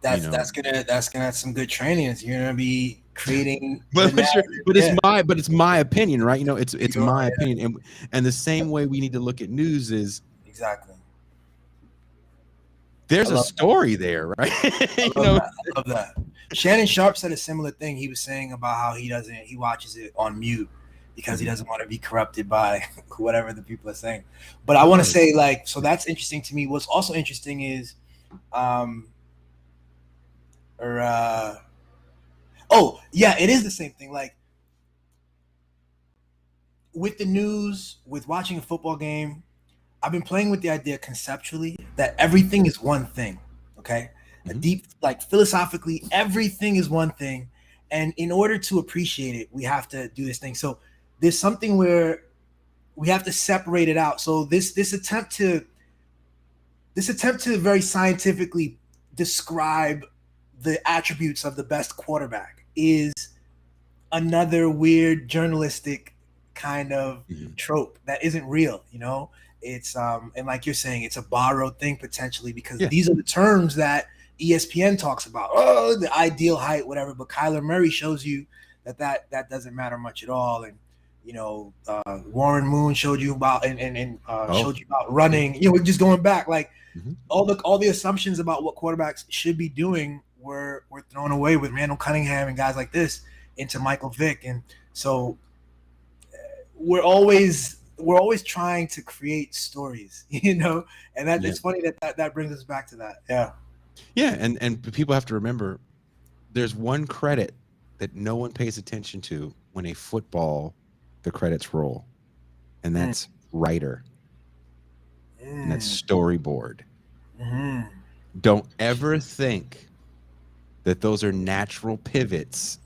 That's gonna have some good trainings. You're gonna be creating. It's my opinion, right? It's my opinion, and the same way we need to look at news is exactly. There's a story there, right? I love that. Shannon Sharp said a similar thing. He was saying about how he watches it on mute because he doesn't want to be corrupted by whatever the people are saying. But I want to say, so that's interesting to me. What's also interesting is, it is the same thing. Like with the news, with watching a football game, I've been playing with the idea conceptually that everything is one thing. Okay. A deep, philosophically, everything is one thing. And in order to appreciate it, we have to do this thing. So there's something where we have to separate it out. So this attempt to very scientifically describe the attributes of the best quarterback is another weird journalistic kind of Mhm. trope that isn't real, you know. It's and like you're saying, it's a borrowed thing potentially, because Yeah. these are the terms that ESPN talks about. Oh, the ideal height, whatever. But Kyler Murray shows you that doesn't matter much at all. And you know, Warren Moon showed you about and Oh. showed you about running. You know, just going back, like Mhm. all the assumptions about what quarterbacks should be doing were thrown away with Randall Cunningham and guys like this into Michael Vick. And so we're always trying to create stories, you know, and that Yeah. it's funny that brings us back to that. Yeah. Yeah, and people have to remember there's one credit that no one pays attention to when the credits roll, and that's writer, and that's storyboard. Mm-hmm. Don't ever think that those are natural pivots.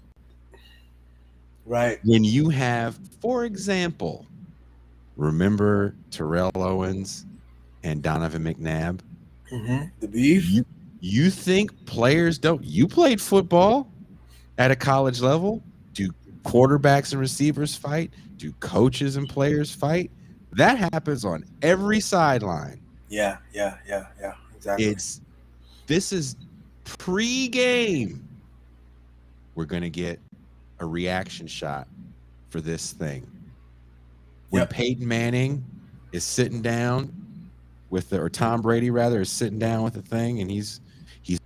Right. When you have, for example, remember Terrell Owens and Donovan McNabb? Mm-hmm. The beef. You think players don't? You played football at a college level. Do quarterbacks and receivers fight? Do coaches and players fight? That happens on every sideline. Yeah. Exactly. This is pre-game. We're gonna get a reaction shot for this thing. When Peyton Manning is sitting down or Tom Brady rather is sitting down with the thing, and he's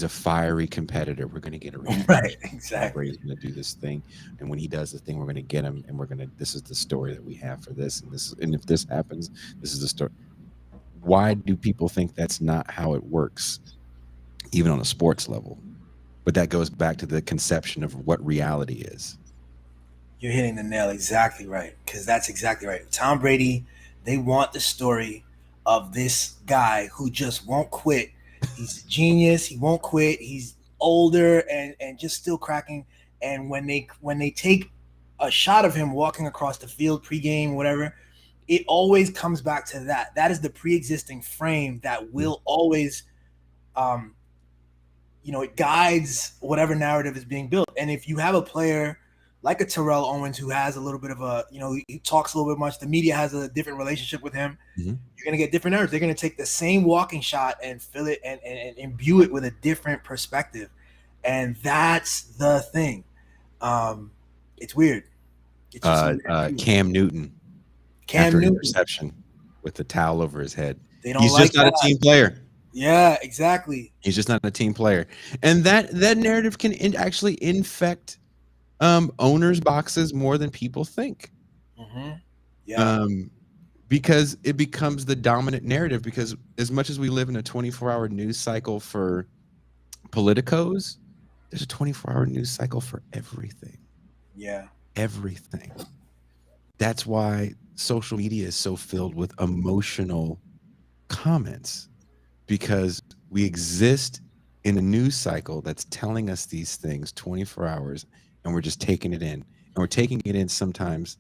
a fiery competitor. We're gonna get a reaction. Right. Exactly. Brady's gonna do this thing, and when he does the thing, we're gonna get him, and this is the story that we have for this, and if this happens, this is the story. Why do people think that's not how it works, even on a sports level? But that goes back to the conception of what reality is. You're hitting the nail exactly right, because that's exactly right. Tom Brady, they want the story of this guy who just won't quit. He's a genius. He won't quit. He's older and just still cracking. And when they take a shot of him walking across the field pregame, whatever, it always comes back to that. That is the pre-existing frame that will always, it guides whatever narrative is being built. And if you have a player like a Terrell Owens who has a little bit of he talks a little bit much, the media has a different relationship with him, you're going to get different narratives. They're going to take the same walking shot and fill it and imbue it with a different perspective. And that's the thing. It's weird. It's just Cam Newton. After an interception with the towel over his head. He's just not a team player. Yeah, exactly. He's just not a team player. And that narrative can actually infect owners' boxes more than people think. Yeah. Because it becomes the dominant narrative, because as much as we live in a 24-hour news cycle for politicos, there's a 24-hour news cycle for everything. Yeah. Everything. That's why social media is so filled with emotional comments, because we exist in a news cycle that's telling us these things 24 hours, and we're just taking it in. And we're taking it in sometimes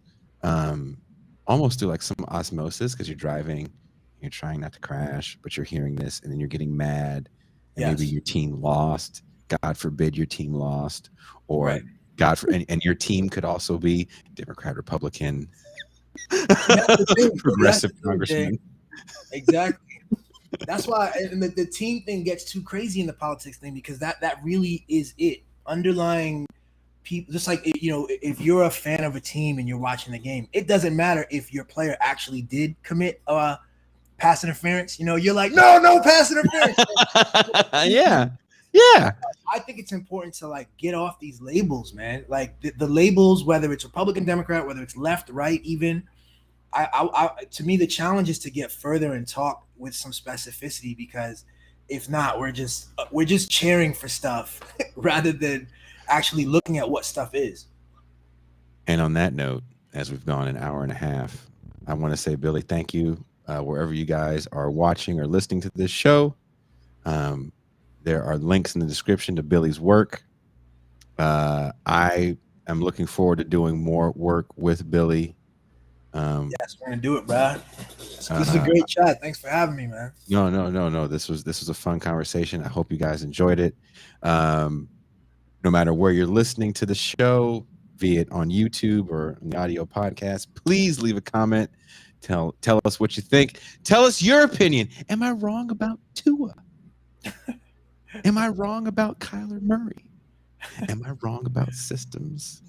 almost through like some osmosis, because you're driving, you're trying not to crash, but you're hearing this, and then you're getting mad, and maybe your team lost. God forbid your team lost, or and your team could also be Democrat, Republican, progressive congressman. Exactly. That's why, and the team thing gets too crazy in the politics thing, because that really is it. Underlying people, just like, if you're a fan of a team and you're watching the game, it doesn't matter if your player actually did commit pass interference. You're like, no pass interference. Yeah. I think it's important to get off these labels, man. Like the labels, whether it's Republican, Democrat, whether it's left, right, even. I to me, the challenge is to get further and talk with some specificity, because if not, we're just cheering for stuff rather than actually looking at what stuff is. And on that note, as we've gone an hour and a half, I want to say, Billy, thank you. Wherever you guys are watching or listening to this show, there are links in the description to Billy's work. I am looking forward to doing more work with Billy. Yes, we're gonna do it, bro. This is a great chat. Thanks for having me, man. No. This was a fun conversation. I hope you guys enjoyed it. No matter where you're listening to the show, be it on YouTube or on the audio podcast, please leave a comment. Tell us what you think. Tell us your opinion. Am I wrong about Tua? Am I wrong about Kyler Murray? Am I wrong about systems?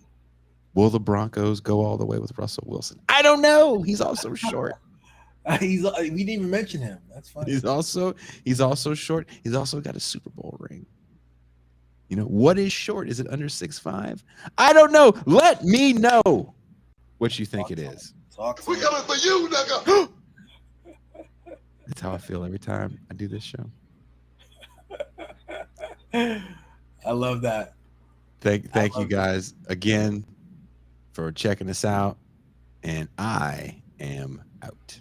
Will the Broncos go all the way with Russell Wilson? I don't know. He's also short. We didn't even mention him. That's funny. He's also short. He's also got a Super Bowl ring. You know, what is short? Is it under 6'5"? I don't know. Let me know what you think it is. We coming for you, nigga. That's how I feel every time I do this show. I love that. Thank you guys again for checking us out. And I am out.